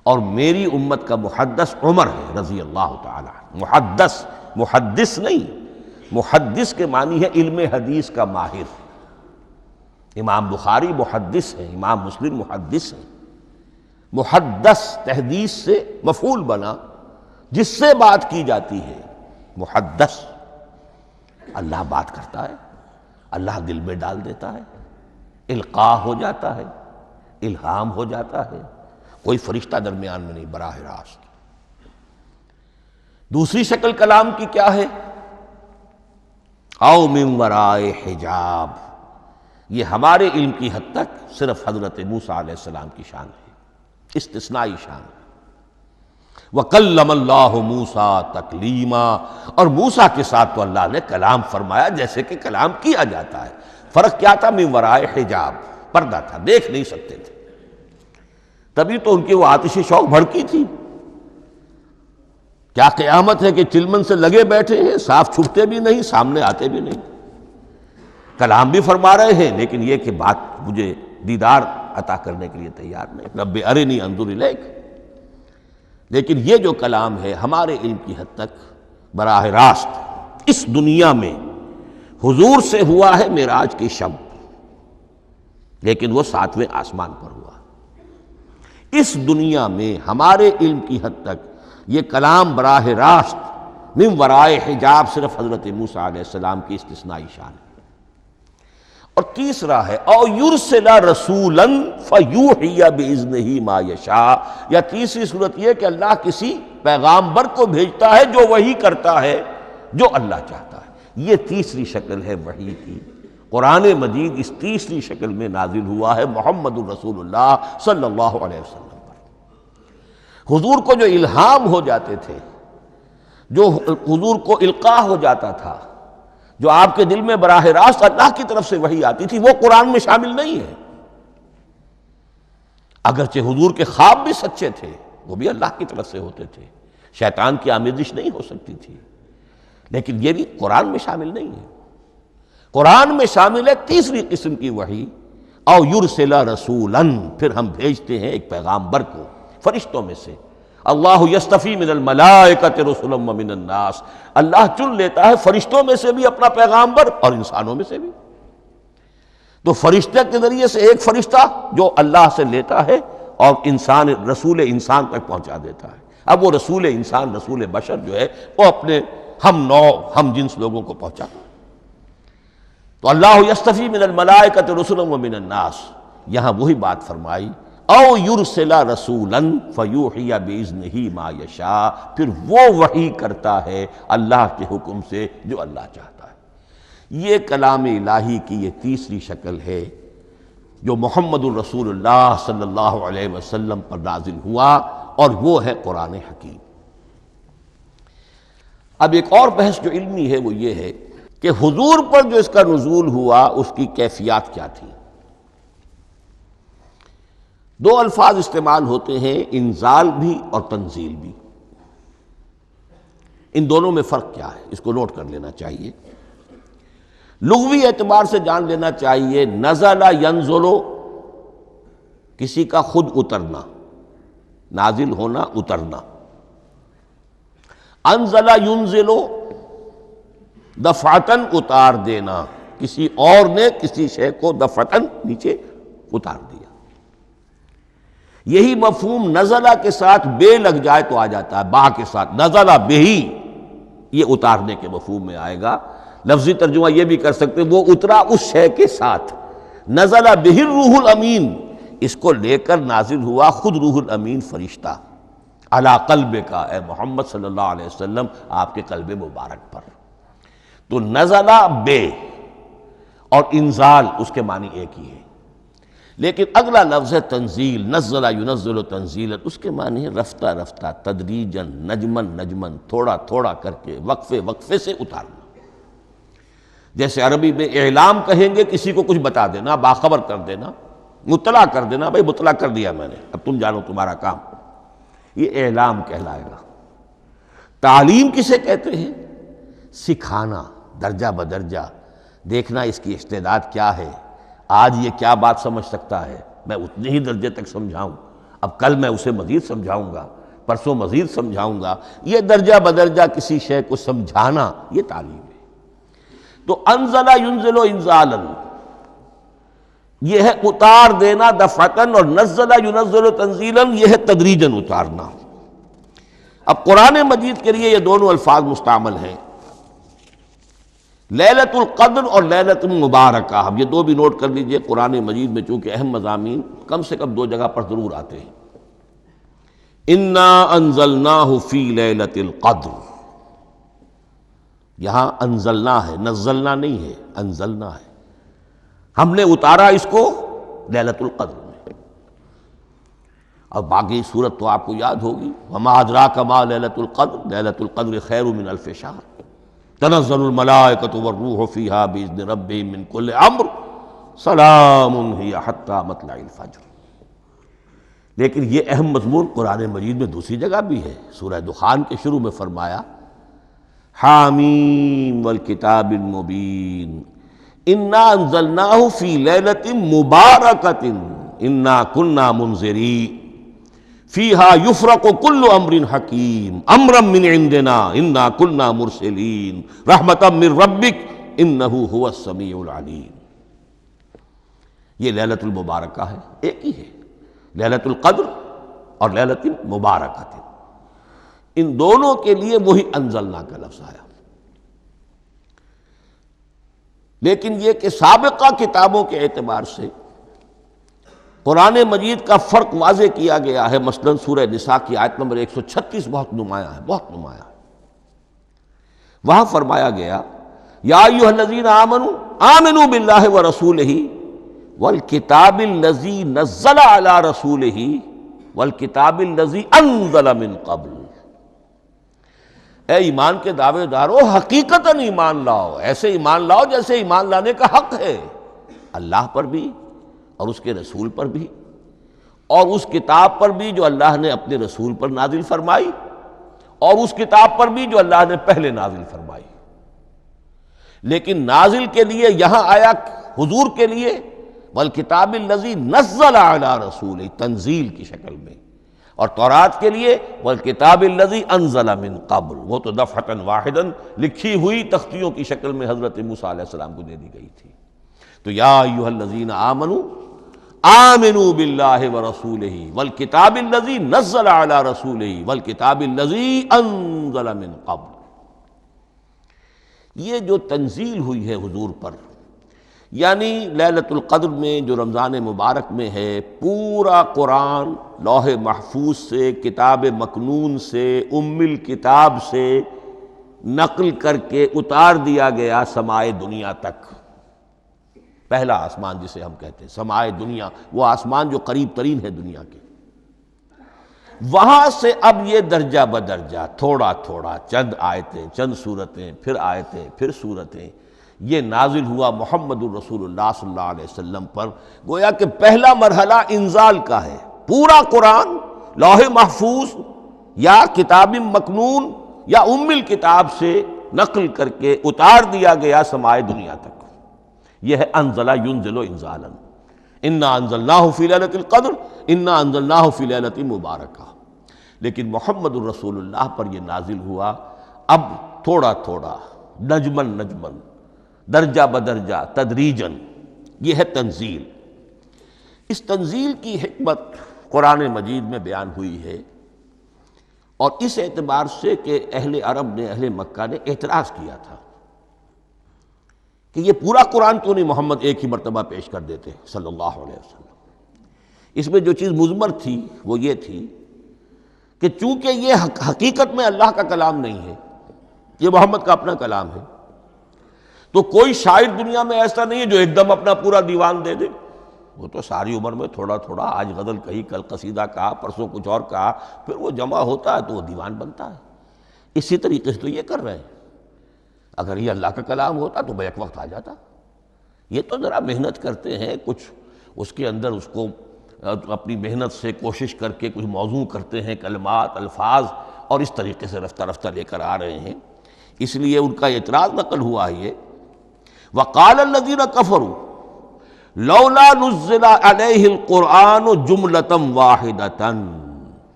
اور میری امت کا محدث عمر ہے رضی اللہ تعالی عنہ۔ محدث، محدث نہیں، محدث کے معنی ہے علم حدیث کا ماہر۔ امام بخاری محدث ہیں، امام مسلم محدث ہیں۔ محدث تحدیث سے مفعول بنا، جس سے بات کی جاتی ہے، محدث۔ اللہ بات کرتا ہے، اللہ دل میں ڈال دیتا ہے، القاء ہو جاتا ہے، الہام ہو جاتا ہے، کوئی فرشتہ درمیان میں نہیں، براہ راست۔ دوسری شکل کلام کی کیا ہے؟ او من وراء حجاب۔ یہ ہمارے علم کی حد تک صرف حضرت موسیٰ علیہ السلام کی شان ہے، استثنائی شان ہے۔ وَكَلَّمَ اللَّهُ مُوسَىٰ تَكْلِيمًا، اور موسیٰ کے ساتھ تو اللہ نے کلام فرمایا جیسے کہ کلام کیا جاتا ہے۔ فرق کیا تھا؟ من وراء حجاب، پردہ تھا، دیکھ نہیں سکتے تھے، تبھی تو ان کی وہ آتش شوق بھڑکی تھی۔ کیا قیامت ہے کہ چلمن سے لگے بیٹھے ہیں، صاف چھپتے بھی نہیں، سامنے آتے بھی نہیں، کلام بھی فرما رہے ہیں، لیکن یہ کہ بات مجھے دیدار عطا کرنے کے لیے تیار نہیں، رب ارنی انظر الیک۔ لیکن یہ جو کلام ہے ہمارے علم کی حد تک براہ راست اس دنیا میں حضور سے ہوا ہے معراج کی شب، لیکن وہ 7ویں آسمان پر ہوا۔ اس دنیا میں ہمارے علم کی حد تک یہ کلام براہ راست من ورائے حجاب صرف حضرت موسیٰ علیہ السلام کی استثنائی شان ہے۔ اور تیسرا ہے او یرسل رسولا فیوحی باذنہ ما یشاء، یا تیسری صورت یہ کہ اللہ کسی پیغامبر کو بھیجتا ہے جو وحی کرتا ہے جو اللہ چاہتا ہے۔ یہ تیسری شکل ہے وحی کی۔ قرآن مجید اس تیسری شکل میں نازل ہوا ہے محمد الرسول اللہ صلی اللہ علیہ وسلم پر۔ حضور کو جو الہام ہو جاتے تھے، جو حضور کو القاء ہو جاتا تھا، جو آپ کے دل میں براہ راست اللہ کی طرف سے وحی آتی تھی، وہ قرآن میں شامل نہیں ہے۔ اگرچہ حضور کے خواب بھی سچے تھے، وہ بھی اللہ کی طرف سے ہوتے تھے، شیطان کی آمیزش نہیں ہو سکتی تھی، لیکن یہ بھی قرآن میں شامل نہیں ہے۔ قرآن میں شامل ہے تیسری قسم کی وحی، او یرسل رسولا، پھر ہم بھیجتے ہیں ایک پیغامبر کو فرشتوں میں سے۔ اللہ یستفی من الملائکۃ رسلا ومن الناس، اللہ چن لیتا ہے فرشتوں میں سے بھی اپنا پیغامبر اور انسانوں میں سے بھی۔ تو فرشتے کے ذریعے سے ایک فرشتہ جو اللہ سے لیتا ہے اور انسان، رسول انسان تک پہنچا دیتا ہے۔ اب وہ رسول انسان، رسول بشر جو ہے وہ اپنے ہم نوع، ہم جنس لوگوں کو پہنچاتا ہے۔ تو اللہ یستفی من الملائکۃ رسلا ومن الناس، یہاں وہی بات فرمائی او یرسل رسولا فیوحی باذنہ ما یشاء، پھر وہ وحی کرتا ہے اللہ کے حکم سے جو اللہ چاہتا ہے۔ یہ کلام الہی کی یہ تیسری شکل ہے جو محمد الرسول اللہ صلی اللہ علیہ وسلم پر نازل ہوا، اور وہ ہے قرآن حکیم۔ اب ایک اور بحث جو علمی ہے وہ یہ ہے کہ حضور پر جو اس کا نزول ہوا اس کی کیفیات کیا تھی۔ 2 الفاظ استعمال ہوتے ہیں، انزال بھی اور تنزیل بھی۔ ان دونوں میں فرق کیا ہے اس کو نوٹ کر لینا چاہیے۔ لغوی اعتبار سے جان لینا چاہیے، نزل ینزل کسی کا خود اترنا، نازل ہونا، اترنا۔ انزل ینزل دفعتن اتار دینا، کسی اور نے کسی شے کو دفعتن نیچے اتار دیا۔ یہی مفہوم نزلہ کے ساتھ بے لگ جائے تو آ جاتا ہے، با کے ساتھ نزلہ بہی، یہ اتارنے کے مفہوم میں آئے گا۔ لفظی ترجمہ یہ بھی کر سکتے وہ اترا اس شے کے ساتھ، نزلہ بہ الروح الامین، اس کو لے کر نازل ہوا خود روح الامین فرشتہ علی قلبک، اے محمد صلی اللہ علیہ وسلم آپ کے قلب مبارک پر۔ تو نزلہ بے اور انزال اس کے معنی ایک ہی ہے، لیکن اگلا لفظ ہے تنزیل، نزل ینزل تنزیلا، اس کے معنی ہے رفتہ رفتہ، تدریجاً، نجمن نجمن، تھوڑا تھوڑا کر کے، وقفے وقفے سے اتارنا۔ جیسے عربی میں اعلام کہیں گے کسی کو کچھ بتا دینا، باخبر کر دینا، مطلع کر دینا، بھائی مطلع کر دیا میں نے، اب تم جانو تمہارا کام، یہ اعلام کہلائے گا۔ تعلیم کسے کہتے ہیں؟ سکھانا، درجہ بدرجہ، دیکھنا اس کی استعداد کیا ہے، آج یہ کیا بات سمجھ سکتا ہے، میں اتنے ہی درجے تک سمجھاؤں، اب کل میں اسے مزید سمجھاؤں گا، پرسوں مزید سمجھاؤں گا، یہ درجہ بدرجہ کسی شے کو سمجھانا، یہ تعلیم ہے۔ تو انزل ینزل انزالا، یہ ہے اتار دینا دفعتاً، اور نزل ینزل تنزیلا، یہ ہے تدریجاً اتارنا۔ اب قرآن مجید کے لیے یہ دونوں الفاظ مستعمل ہیں، لیلۃ القدر اور لیلۃ المبارکہ، اب یہ دو بھی نوٹ کر لیجئے، قرآن مجید میں چونکہ اہم مضامین کم سے کم دو جگہ پر ضرور آتے ہیں۔ انا انزلناہ فی لیلۃ القدر، یہاں انزلنا ہے، نزلنا نہیں ہے، انزلنا ہے، ہم نے اتارا اس کو لیلۃ القدر میں۔ اور باقی صورت تو آپ کو یاد ہوگی، وما ادراک ما لیلۃ القدر، لیلۃ القدر خیر من الف شہر، تنزل الملائکۃ والروح فیہا باذن ربہم من کل امر سلام ہی حتی مطلع الفجر۔ لیکن یہ اہم مضمون قرآن مجید میں دوسری جگہ بھی ہے، سورہ دخان کے شروع میں فرمایا حامیم والکتاب المبین انا انزلناہ فی لیلۃ مبارکۃ انا کنا منذرین فیہا یفرق کل امر حکیم امرا من عندنا انا کنا مرسلین رحمتا من ربک انہ هو السمیع العلیم۔ یہ لیلۃ المبارکہ ہے، ایک ہی ہے، لیلۃ القدر اور لیلۃ مبارکۃ، ان دونوں کے لیے وہی انزلنا کا لفظ آیا۔ لیکن یہ کہ سابقہ کتابوں کے اعتبار سے قرآن مجید کا فرق واضح کیا گیا ہے، مثلا سورہ نساء کی آیت نمبر 136 بہت نمایاں ہے، بہت نمایاں ہے۔ وہاں فرمایا گیا یا ایھا الذین آمنوا آمنوا باللہ ورسولہ والکتاب الذی نزل علی رسولہ والکتاب الذی انزل من قبل، اے ایمان کے دعوے دارو حقیقتاً ایمان لاؤ، ایسے ایمان لاؤ جیسے ایمان لانے کا حق ہے، اللہ پر بھی اور اس کے رسول پر بھی، اور اس کتاب پر بھی جو اللہ نے اپنے رسول پر نازل فرمائی، اور اس کتاب پر بھی جو اللہ نے پہلے نازل فرمائی۔ لیکن نازل کے لیے یہاں آیا حضور کے لیے والکتاب الذی نزل علی رسولہ، تنزیل کی شکل میں، اور تورات کے لیے والکتاب الذی انزل من قبل، وہ تو دفعۃ واحداً لکھی ہوئی تختیوں کی شکل میں حضرت موسیٰ علیہ السلام کو دے دی گئی تھی۔ تو یا ایھا الذین آمنوا آمنوا باللہ ورسولہ والکتاب الذی نزل علی رسولہ والکتاب الذی انزل من قبل، یہ جو تنزیل ہوئی ہے حضور پر، یعنی لیلۃ القدر میں جو رمضان مبارک میں ہے، پورا قرآن لوح محفوظ سے، کتاب مکنون سے، ام الکتاب سے نقل کر کے اتار دیا گیا سمائے دنیا تک، پہلا آسمان جسے ہم کہتے ہیں سمائے دنیا، وہ آسمان جو قریب ترین ہے دنیا کے، وہاں سے اب یہ درجہ بدرجہ تھوڑا تھوڑا، چند آیتیں، چند سورتیں، پھر آیتیں، پھر سورتیں، یہ نازل ہوا محمد الرسول اللہ صلی اللہ علیہ وسلم پر۔ گویا کہ پہلا مرحلہ انزال کا ہے، پورا قرآن لوح محفوظ یا کتاب مکنون یا ام الکتاب سے نقل کر کے اتار دیا گیا سمائے دنیا تک، یہ ہے انزل ینزل انزالا، انا انزلناہ فی لیلۃ القدر انا انزلناہ فی لیلۃ مبارکہ۔ لیکن محمد الرسول اللہ پر یہ نازل ہوا اب تھوڑا تھوڑا، نجمن نجمن، درجہ بدرجہ، تدریجن، یہ ہے تنزیل۔ اس تنزیل کی حکمت قرآن مجید میں بیان ہوئی ہے، اور اس اعتبار سے کہ اہل عرب نے، اہل مکہ نے اعتراض کیا تھا کہ یہ پورا قرآن کیوں نہیں محمد ایک ہی مرتبہ پیش کر دیتے صلی اللہ علیہ وسلم۔ اس میں جو چیز مضمر تھی وہ یہ تھی کہ چونکہ یہ حقیقت میں اللہ کا کلام نہیں ہے، یہ محمد کا اپنا کلام ہے، تو کوئی شاعر دنیا میں ایسا نہیں ہے جو ایک دم اپنا پورا دیوان دے دے۔ وہ تو ساری عمر میں تھوڑا تھوڑا، آج غزل کہی، کل قصیدہ کہا، پرسوں کچھ اور کہا، پھر وہ جمع ہوتا ہے تو وہ دیوان بنتا ہے۔ اسی طریقے سے تو یہ کر رہے ہیں۔ اگر یہ اللہ کا کلام ہوتا تو بیک وقت آ جاتا۔ یہ تو ذرا محنت کرتے ہیں، کچھ اس کے اندر اس کو اپنی محنت سے کوشش کر کے کچھ موضوع کرتے ہیں، کلمات، الفاظ، اور اس طریقے سے رفتہ رفتہ لے کر آ رہے ہیں۔ اس لیے ان کا اعتراض نقل ہوا ہے یہ وَقَالَ الَّذِينَ كَفَرُوا لَوْلَا نُزِّلَ عَلَيْهِ الْقُرْآنُ جُمْلَةً وَاحِدَةً،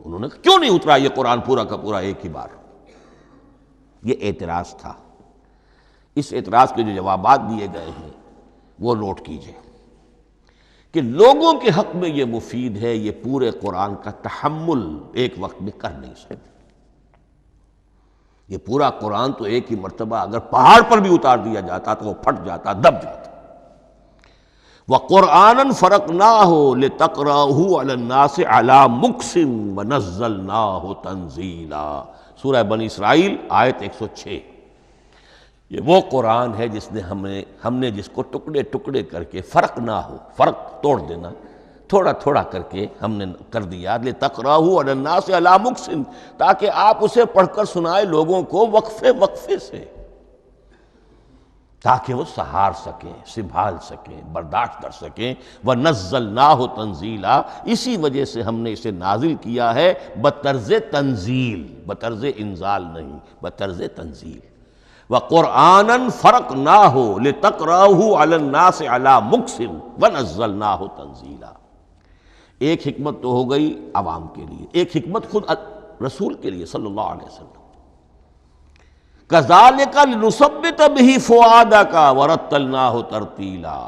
انہوں نے کیوں نہیں اترا یہ قرآن پورا کا پورا ایک ہی بار؟ یہ اعتراض تھا۔ اس اعتراض کے جو جوابات دیے گئے ہیں وہ نوٹ کیجئے کہ لوگوں کے حق میں یہ مفید ہے، یہ پورے قرآن کا تحمل ایک وقت میں کر نہیں سکتے۔ یہ پورا قرآن تو ایک ہی مرتبہ اگر پہاڑ پر بھی اتار دیا جاتا تو وہ پھٹ جاتا، دب جاتا۔ وَقُرْآنًا فَرَقْنَاهُ لِتَقْرَأَهُ عَلَى النَّاسِ عَلَى مُكْثٍ وَنَزَّلْنَاهُ تَنزِيلًا، سورہ بنی اسرائیل آیت 106۔ یہ وہ قرآن ہے جس نے ہم نے جس کو ٹکڑے ٹکڑے کر کے، فرق نہ ہو، فرق توڑ دینا، تھوڑا تھوڑا کر کے ہم نے کر دیا، لِتَقْرَأَهُ عَلَى النَّاسِ عَلَى مُكْثٍ، تاکہ آپ اسے پڑھ کر سنائے لوگوں کو وقفے وقفے سے، تاکہ وہ سہار سکیں، سنبھال سکیں، برداشت کر سکیں۔ وَنَزَّلْنَاهُ تَنزِيلًا، اسی وجہ سے ہم نے اسے نازل کیا ہے بطرز تنزیل، بطرز انزال نہیں، بطرز تنزیل۔ وَقُرْآنًا فَرَقْنَاهُ لِتَقْرَأَهُ عَلَى النَّاسِ عَلَى مُكْثٍ وَنَزَّلْنَاهُ تَنزِيلًا۔ ایک حکمت تو ہو گئی عوام کے لیے، ایک حکمت خود رسول کے لیے صلی اللہ علیہ وسلم۔ كَذَلِكَ لِنُثَبِّتَ بِهِ فُؤَادَكَ وَرَتَّلْنَاهُ تَرْتِيلًا۔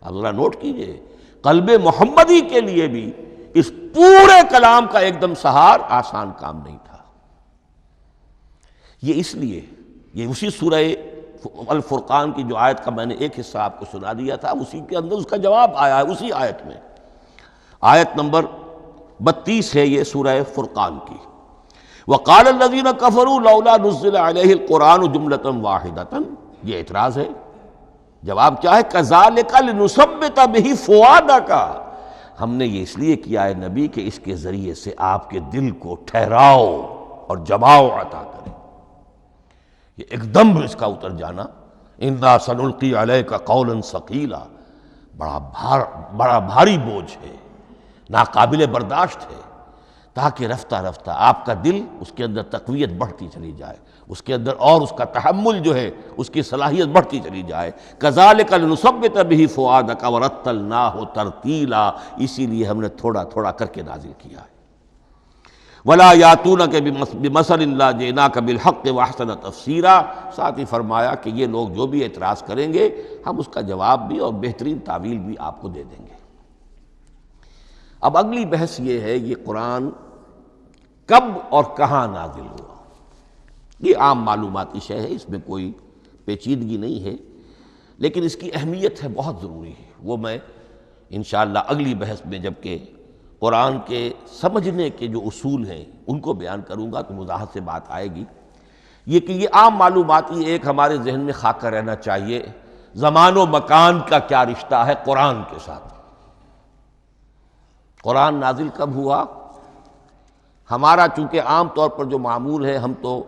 اب ذرا نوٹ کیجئے، قلب محمدی کے لیے بھی اس پورے کلام کا ایک دم سہار آسان کام نہیں تھا۔ یہ اس لیے، یہ اسی سورہ الفرقان کی جو آیت کا میں نے ایک حصہ آپ کو سنا دیا تھا، اسی کے اندر اس کا جواب آیا ہے، اسی آیت میں، آیت نمبر 32 ہے یہ سورہ فرقان کی۔ وَقَالَ الَّذِينَ كَفَرُوا لَوْلَا نُزِّلَ عَلَيْهِ الْقُرْآنُ جُمْلَةً وَاحِدَةً، یہ اعتراض ہے۔ جواب کیا ہے؟ كَذَلِكَ لِنُثَبِّتَ بِهِ فُؤَادَكَ، ہم نے یہ اس لیے کیا ہے نبی کہ اس کے ذریعے سے آپ کے دل کو ٹھہراؤ اور جماؤ عطا کرے، یہ ایک دم اس کا اتر جانا۔ اِنَّا سَنُلْقِي عَلَيْكَ قَوْلًا ثَقِيلًا، بڑا بھاری بوجھ ہے، ناقابل برداشت ہے، تاکہ رفتہ رفتہ آپ کا دل، اس کے اندر تقویت بڑھتی چلی جائے، اس کے اندر اور اس کا تحمل جو ہے، اس کی صلاحیت بڑھتی چلی جائے۔ كَذَلِكَ لِنُثَبِّتَ بِهِ فُؤَادَكَ وَرَتَّلْنَاهُ تَرْتِيلًا، اسی لیے ہم نے تھوڑا تھوڑا کر کے نازل کیا ہے۔ وَلَا يَأْتُونَكَ بِمَثَلٍ إِلَّا جِئْنَاكَ بِالْحَقِّ وَأَحْسَنَ تَفْسِيرًا، ساتھ ہی فرمایا کہ یہ لوگ جو بھی اعتراض کریں گے ہم اس کا جواب بھی اور بہترین تعویل بھی آپ کو دے دیں گے۔ اب اگلی بحث یہ ہے، یہ قرآن کب اور کہاں نازل ہوا؟ یہ عام معلوماتی شے ہے، اس میں کوئی پیچیدگی نہیں ہے، لیکن اس کی اہمیت ہے، بہت ضروری ہے، وہ میں انشاءاللہ اگلی بحث میں جبکہ قرآن کے سمجھنے کے جو اصول ہیں ان کو بیان کروں گا تو وضاحت سے بات آئے گی۔ یہ کہ یہ عام معلوماتی ایک ہمارے ذہن میں خاکہ رہنا چاہیے، زمان و مکان کا کیا رشتہ ہے قرآن کے ساتھ۔ قرآن نازل کب ہوا؟ ہمارا چونکہ عام طور پر جو معمول ہے، ہم تو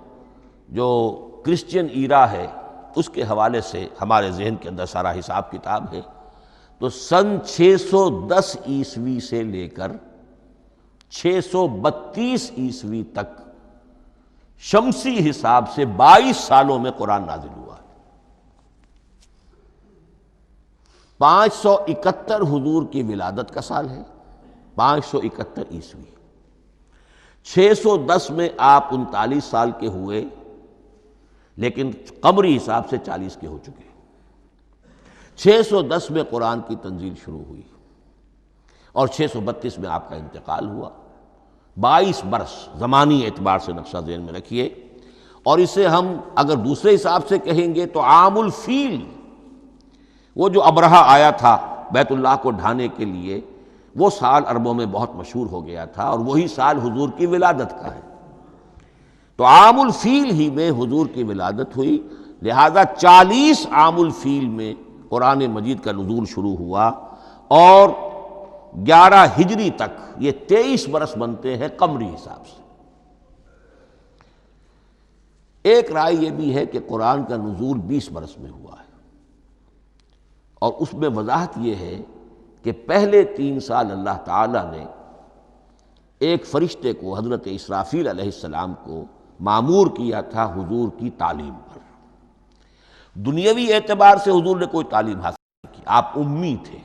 جو کرسچین ایرا ہے اس کے حوالے سے ہمارے ذہن کے اندر سارا حساب کتاب ہے، تو سن 610 عیسوی سے لے کر 632 عیسوی تک شمسی حساب سے 22 سالوں میں قرآن نازل ہوا ہے۔ 571 حضور کی ولادت کا سال ہے، 571 عیسوی۔ 610 میں آپ 39 سال کے ہوئے، لیکن قمری حساب سے 40 کے ہو چکے ہیں۔ 610 میں قرآن کی تنزیل شروع ہوئی اور 632 میں آپ کا انتقال ہوا۔ 22 برس زمانی اعتبار سے نقشہ ذہن میں رکھیے، اور اسے ہم اگر دوسرے حساب سے کہیں گے تو عام الفیل، وہ جو ابرہہ آیا تھا بیت اللہ کو ڈھانے کے لیے، وہ سال عربوں میں بہت مشہور ہو گیا تھا، اور وہی سال حضور کی ولادت کا ہے، تو عام الفیل ہی میں حضور کی ولادت ہوئی، لہذا 40 عام الفیل میں قرآن مجید کا نزول شروع ہوا، اور 11 ہجری تک یہ 23 برس بنتے ہیں قمری حساب سے۔ ایک رائے یہ بھی ہے کہ قرآن کا نزول 20 برس میں ہوا ہے، اور اس میں وضاحت یہ ہے کہ پہلے 3 سال اللہ تعالیٰ نے ایک فرشتے کو، حضرت اسرافیل علیہ السلام کو مامور کیا تھا حضور کی تعلیم پر۔ دنیاوی اعتبار سے حضور نے کوئی تعلیم حاصل نہیں کی، آپ امی تھے،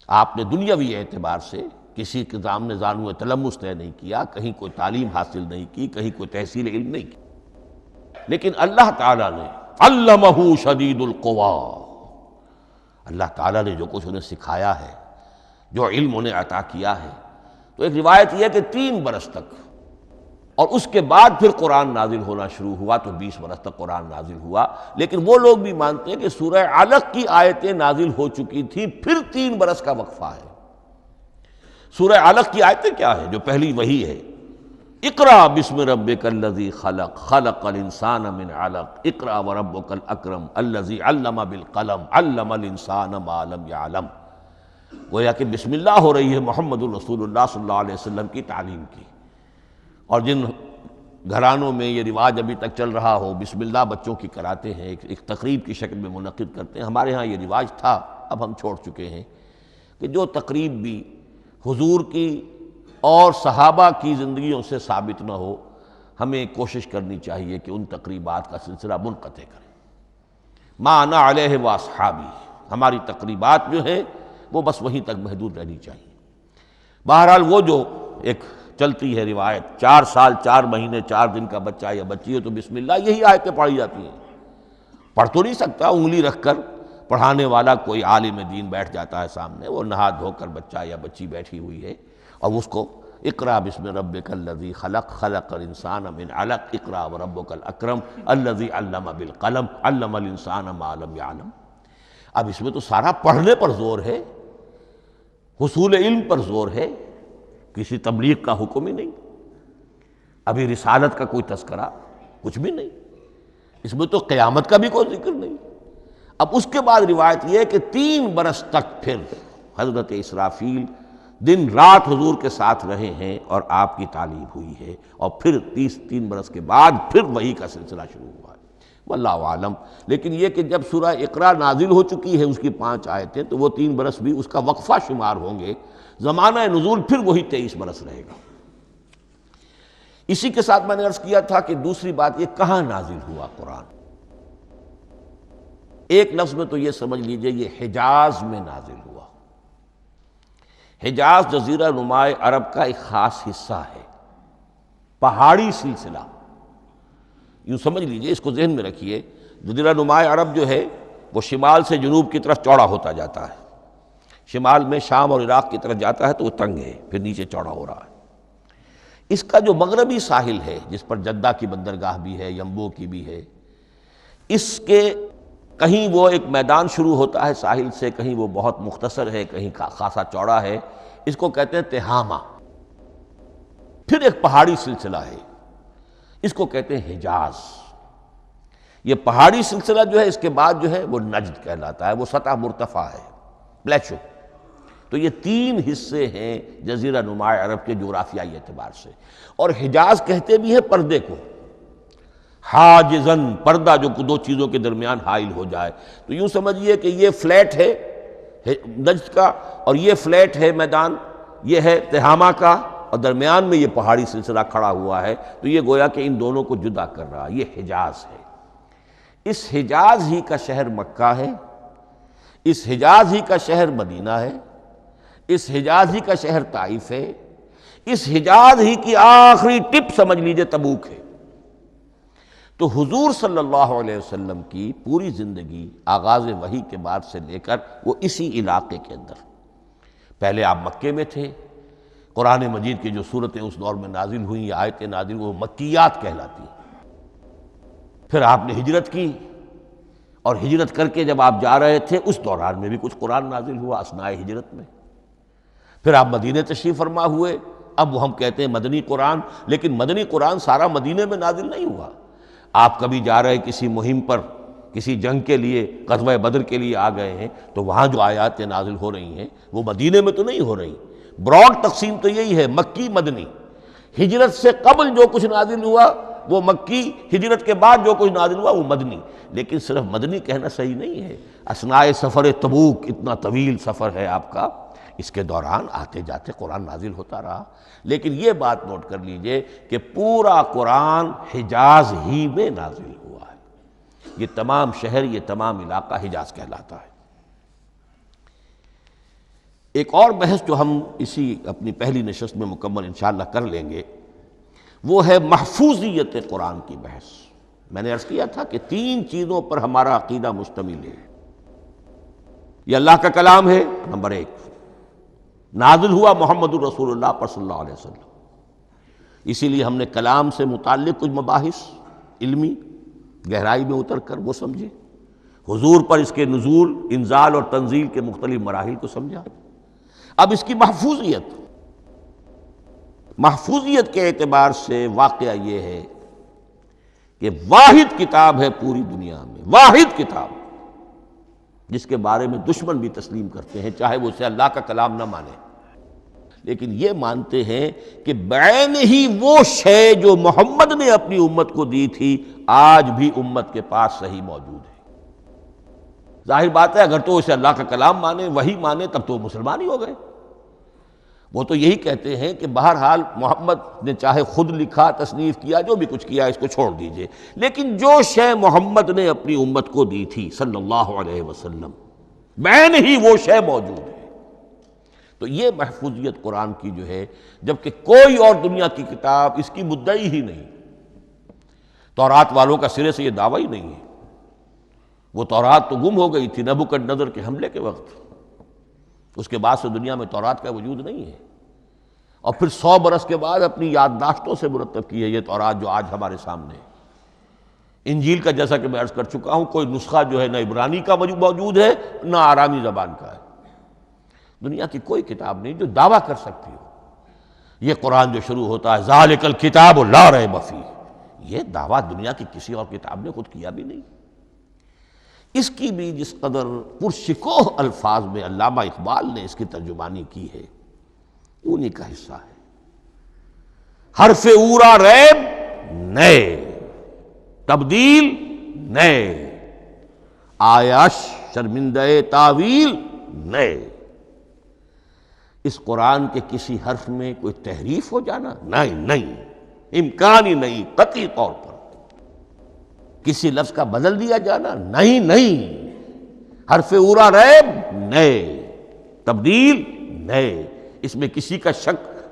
آپ نے دنیاوی اعتبار سے کسی کے سامنے زانو تلمس طے نہیں کیا، کہیں کوئی تعلیم حاصل نہیں کی، کہیں کوئی تحصیل علم نہیں کی، لیکن اللہ تعالیٰ نے علمہ شدید القویٰ، اللہ تعالیٰ نے جو کچھ انہیں سکھایا ہے، جو علم انہیں عطا کیا ہے، تو ایک روایت یہ ہے کہ 3 برس تک، اور اس کے بعد پھر قرآن نازل ہونا شروع ہوا، تو 20 برس تک قرآن نازل ہوا۔ لیکن وہ لوگ بھی مانتے ہیں کہ سورہ علق کی آیتیں نازل ہو چکی تھیں، پھر 3 برس کا وقفہ ہے۔ سورہ علق کی آیتیں کیا ہے؟ جو پہلی وحی ہے، اقرأ بسم ربک الذی خلق، خلق الانسان من علق، اقرأ وربک الاکرم الذی علم بالقلم، علم الانسان ما لم یعلم۔ گویا کہ بسم اللہ ہو رہی ہے محمد الرسول اللہ صلی اللہ علیہ وسلم کی تعلیم کی، اور جن گھرانوں میں یہ رواج ابھی تک چل رہا ہو، بسم اللہ بچوں کی کراتے ہیں، ایک تقریب کی شکل میں منعقد کرتے ہیں، ہمارے ہاں یہ رواج تھا، اب ہم چھوڑ چکے ہیں، کہ جو تقریب بھی حضور کی اور صحابہ کی زندگیوں سے ثابت نہ ہو، ہمیں کوشش کرنی چاہیے کہ ان تقریبات کا سلسلہ منقطع کریں۔ ما انا علیہ واصحابی، ہماری تقریبات جو ہیں وہ بس وہیں تک محدود رہنی چاہیے۔ بہرحال وہ جو ایک چلتی ہے روایت، 4 سال 4 مہینے 4 دن کا بچہ یا بچی ہے تو بسم اللہ یہی آیتیں پڑھی جاتی ہیں، پڑھ تو نہیں سکتا، انگلی رکھ کر پڑھانے والا کوئی عالم دین بیٹھ جاتا ہے سامنے، وہ نہا دھو کر بچہ یا بچی بیٹھی ہوئی ہے، اور اس کو اقرأ بسم ربک الذی خلق، خلق الانسان من علق، اقرأ وربک الاکرم الذی علم بالقلم، علم الانسان ما لم یعلم۔ اب اس میں تو سارا پڑھنے پر زور ہے، حصول علم پر زور ہے، کسی تبلیغ کا حکم ہی نہیں، ابھی رسالت کا کوئی تذکرہ کچھ بھی نہیں، اس میں تو قیامت کا بھی کوئی ذکر نہیں۔ اب اس کے بعد روایت یہ ہے کہ 3 برس تک پھر حضرت اسرافیل دن رات حضور کے ساتھ رہے ہیں اور آپ کی تعلیم ہوئی ہے، اور پھر 3 برس کے بعد پھر وحی کا سلسلہ شروع ہوا ہے، واللہ عالم۔ لیکن یہ کہ جب سورہ اقرا نازل ہو چکی ہے، اس کی 5 آیتیں، تو وہ 3 برس بھی اس کا وقفہ شمار ہوں گے، زمانہ نزول پھر وہی 23 برس رہے گا۔ اسی کے ساتھ میں نے عرض کیا تھا کہ دوسری بات یہ، کہاں نازل ہوا قرآن؟ ایک لفظ میں تو یہ سمجھ لیجئے یہ حجاز میں نازل ہوا۔ حجاز جزیرہ نمائے عرب کا ایک خاص حصہ ہے، پہاڑی سلسلہ، یوں سمجھ لیجئے، اس کو ذہن میں رکھیے۔ جزیرہ نمائے عرب جو ہے وہ شمال سے جنوب کی طرف چوڑا ہوتا جاتا ہے، شمال میں شام اور عراق کی طرف جاتا ہے تو وہ تنگ ہے، پھر نیچے چوڑا ہو رہا ہے۔ اس کا جو مغربی ساحل ہے، جس پر جدہ کی بندرگاہ بھی ہے، ینبو کی بھی ہے، اس کے کہیں وہ ایک میدان شروع ہوتا ہے ساحل سے، کہیں وہ بہت مختصر ہے، کہیں خاصا چوڑا ہے، اس کو کہتے ہیں تہامہ۔ پھر ایک پہاڑی سلسلہ ہے، اس کو کہتے ہیں حجاز۔ یہ پہاڑی سلسلہ جو ہے اس کے بعد جو ہے وہ نجد کہلاتا ہے، وہ سطح مرتفع ہے، پلیشو۔ تو یہ 3 حصے ہیں جزیرہ نمائے عرب کے جغرافیائی اعتبار سے، اور حجاز کہتے بھی ہیں پردے کو، حاجزن، پردہ جو 2 چیزوں کے درمیان حائل ہو جائے۔ تو یوں سمجھیے کہ یہ فلیٹ ہے نجد کا، اور یہ فلیٹ ہے میدان، یہ ہے تہامہ کا، اور درمیان میں یہ پہاڑی سلسلہ کھڑا ہوا ہے، تو یہ گویا کہ ان دونوں کو جدا کر رہا، یہ حجاز ہے۔ اس حجاز ہی کا شہر مکہ ہے، اس حجاز ہی کا شہر مدینہ ہے، اس حجاز ہی کا شہر طائف ہے، اس حجاز ہی کی آخری ٹپ سمجھ لیجئے تبوک ہے۔ تو حضور صلی اللہ علیہ وسلم کی پوری زندگی آغاز وحی کے بعد سے لے کر وہ اسی علاقے کے اندر، پہلے آپ مکے میں تھے، قرآن مجید کی جو صورتیں اس دور میں نازل ہوئیں یا آیتیں نازل وہ مکیات کہلاتی ہیں۔ پھر آپ نے ہجرت کی، اور ہجرت کر کے جب آپ جا رہے تھے اس دوران میں بھی کچھ قرآن نازل ہوا اثناء ہجرت میں۔ پھر آپ مدینہ تشریف فرما ہوئے، اب وہ ہم کہتے ہیں مدنی قرآن، لیکن مدنی قرآن سارا مدینے میں نازل نہیں ہوا۔ آپ کبھی جا رہے کسی مہم پر، کسی جنگ کے لیے، غزوہ بدر کے لیے آ گئے ہیں، تو وہاں جو آیات نازل ہو رہی ہیں وہ مدینے میں تو نہیں ہو رہی۔ براڈ تقسیم تو یہی ہے، مکی مدنی۔ ہجرت سے قبل جو کچھ نازل ہوا وہ مکی، ہجرت کے بعد جو کچھ نازل ہوا وہ مدنی۔ لیکن صرف مدنی کہنا صحیح نہیں ہے۔ اثناء سفر تبوک، اتنا طویل سفر ہے آپ کا، اس کے دوران آتے جاتے قرآن نازل ہوتا رہا۔ لیکن یہ بات نوٹ کر لیجئے کہ پورا قرآن حجاز ہی میں نازل ہوا ہے۔ یہ تمام شہر، یہ تمام علاقہ حجاز کہلاتا ہے۔ ایک اور بحث جو ہم اسی اپنی پہلی نشست میں مکمل انشاءاللہ کر لیں گے، وہ ہے محفوظیت قرآن کی بحث۔ میں نے عرض کیا تھا کہ 3 چیزوں پر ہمارا عقیدہ مشتمل ہے۔ یہ اللہ کا کلام ہے، نمبر 1، نازل ہوا محمد الرسول اللہ پر صلی اللہ علیہ وسلم، اسی لیے ہم نے کلام سے متعلق کچھ مباحث علمی گہرائی میں اتر کر وہ سمجھے، حضور پر اس کے نزول، انزال اور تنزیل کے مختلف مراحل کو سمجھا۔ اب اس کی محفوظیت کے اعتبار سے واقعہ یہ ہے کہ واحد کتاب ہے پوری دنیا میں، واحد کتاب جس کے بارے میں دشمن بھی تسلیم کرتے ہیں، چاہے وہ اسے اللہ کا کلام نہ مانے، لیکن یہ مانتے ہیں کہ بعین ہی وہ شے جو محمد نے اپنی امت کو دی تھی آج بھی امت کے پاس صحیح موجود ہے۔ ظاہر بات ہے اگر تو اسے اللہ کا کلام مانے، وہی مانے، تب تو مسلمان ہی ہو گئے۔ وہ تو یہی کہتے ہیں کہ بہرحال محمد نے چاہے خود لکھا، تصنیف کیا، جو بھی کچھ کیا اس کو چھوڑ دیجئے، لیکن جو شے محمد نے اپنی امت کو دی تھی صلی اللہ علیہ وسلم، بعین ہی وہ شے موجود ہے۔ تو یہ محفوظیت قرآن کی جو ہے، جبکہ کوئی اور دنیا کی کتاب اس کی مدعی ہی نہیں۔ تورات والوں کا سرے سے یہ دعویٰ ہی نہیں ہے۔ وہ تورات تو گم ہو گئی تھی نبوکدنضر کے حملے کے وقت، اس کے بعد سے دنیا میں تورات کا وجود نہیں ہے، اور پھر 100 برس کے بعد اپنی یادداشتوں سے مرتب کی ہے یہ تورات جو آج ہمارے سامنے ہے۔ انجیل کا جیسا کہ میں عرض کر چکا ہوں، کوئی نسخہ جو ہے نہ عبرانی کا موجود ہے نہ آرامی زبان کا ہے۔ دنیا کی کوئی کتاب نہیں جو دعویٰ کر سکتی ہو۔ یہ قرآن جو شروع ہوتا ہے ذالک الکتاب لا ریب فیہ، یہ دعویٰ دنیا کی کسی اور کتاب نے خود کیا بھی نہیں۔ اس کی بھی جس قدر پرشکوہ الفاظ میں علامہ اقبال نے اس کی ترجمانی کی ہے، انہی کا حصہ ہے۔ حرف اورا ریب نئے، تبدیل نئے، آیش شرمندہ تعویل نئے۔ اس قرآن کے کسی حرف میں کوئی تحریف ہو جانا نہیں، امکان ہی نہیں، قطعی طور پر۔ کسی لفظ کا بدل دیا جانا نہیں، حرف اورا ریب نئے، تبدیل نئے، اس میں کسی کا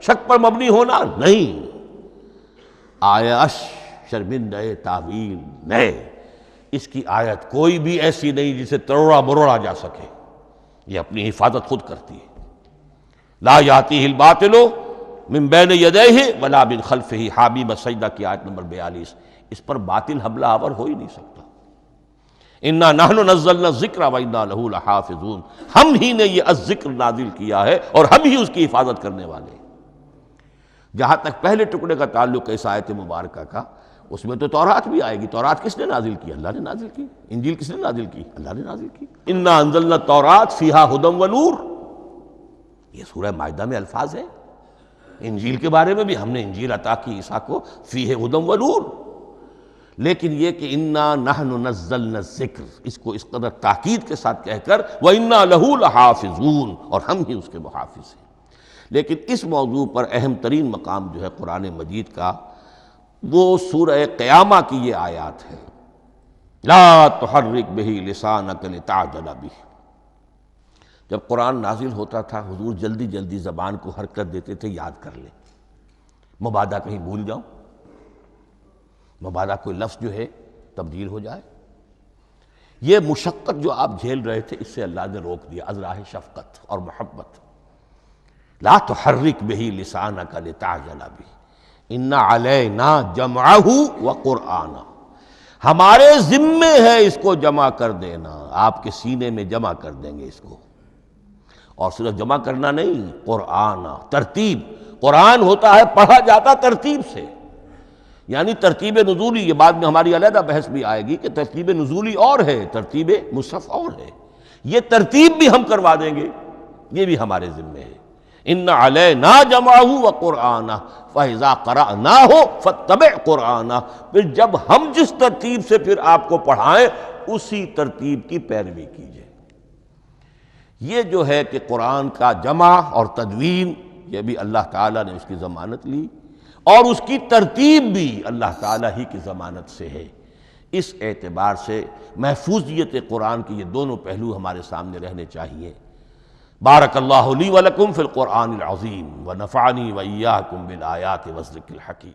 شک پر مبنی ہونا نہیں، آیش شرمندہ تعویل نئے۔ اس کی آیت کوئی بھی ایسی نہیں جسے تروڑا مروڑا جا سکے، یہ اپنی حفاظت خود کرتی ہے۔ لا یاتیہ الباطل من بین یدیہ ولا من خلفہ، حامیم السجدہ کی آیت نمبر 42۔ اس پر باطل حملہ آور ہو ہی نہیں سکتا۔ انا نحن نزلنا الذکر وانا لہ لحافظون، ہم ہی نے یہ الذکر نازل کیا ہے اور ہم ہی اس کی حفاظت کرنے والے ہیں۔ جہاں تک پہلے ٹکڑے کا تعلق ہے اس آیت مبارکہ کا، اس میں تو تورات بھی آئے گی۔ تورات کس نے نازل کی؟ اللہ نے نازل کی۔ انجیل کس نے نازل کی؟ اللہ نے نازل کی۔ انا انزلنا التوراۃ فیہا ھدی ونور، یہ سورہ مائدہ میں الفاظ ہیں۔ انجیل کے بارے میں بھی ہم نے انجیل عطا کی عیسیٰ کو، فیہ ھدی ونور۔ لیکن یہ کہ انا نحن نزلنا الذکر، اس کو اس قدر تاکید کے ساتھ کہہ کر وَإِنَّا لَهُ لَحَافِظُونَ، اور ہم ہی اس کے محافظ ہیں۔ لیکن اس موضوع پر اہم ترین مقام جو ہے قرآن مجید کا، وہ سورہ قیامہ کی یہ آیات ہے، لا تحرک بہ لسانک لتعجل بہ۔ جب قرآن نازل ہوتا تھا حضور جلدی جلدی زبان کو حرکت دیتے تھے، یاد کر لیں، مبادا کہیں بھول جاؤ، مبادا کوئی لفظ جو ہے تبدیل ہو جائے۔ یہ مشقت جو آپ جھیل رہے تھے، اس سے اللہ نے روک دیا از راہ شفقت اور محبت۔ لا تحرک بہ لسانک لتعجل بہ ان علینا جمعہ وقرآنہ، ہمارے ذمے ہے اس کو جمع کر دینا، آپ کے سینے میں جمع کر دیں گے اس کو۔ اور صرف جمع کرنا نہیں، قرآن ترتیب، قرآن ہوتا ہے پڑھا جاتا ترتیب سے، یعنی ترتیب نزولی، یہ بعد میں ہماری علیحدہ بحث بھی آئے گی کہ ترتیب نزولی اور ہے، ترتیب مصحف اور ہے، یہ ترتیب بھی ہم کروا دیں گے، یہ بھی ہمارے ذمے ہے۔ ان علینا جمعہ وقرآنہ فاذا قرأناہ فاتبع قرآنہ، پھر جب ہم جس ترتیب سے پھر آپ کو پڑھائیں اسی ترتیب کی پیروی کیجیے۔ یہ جو ہے کہ قرآن کا جمع اور تدوین، یہ بھی اللہ تعالیٰ نے اس کی ضمانت لی، اور اس کی ترتیب بھی اللہ تعالیٰ ہی کی ضمانت سے ہے۔ اس اعتبار سے محفوظیت قرآن کے یہ دونوں پہلو ہمارے سامنے رہنے چاہیے۔ بارک اللہ لی ولکم فی القرآن العظیم ونفعنی وإیاکم بالآیات والذکر الحکیم۔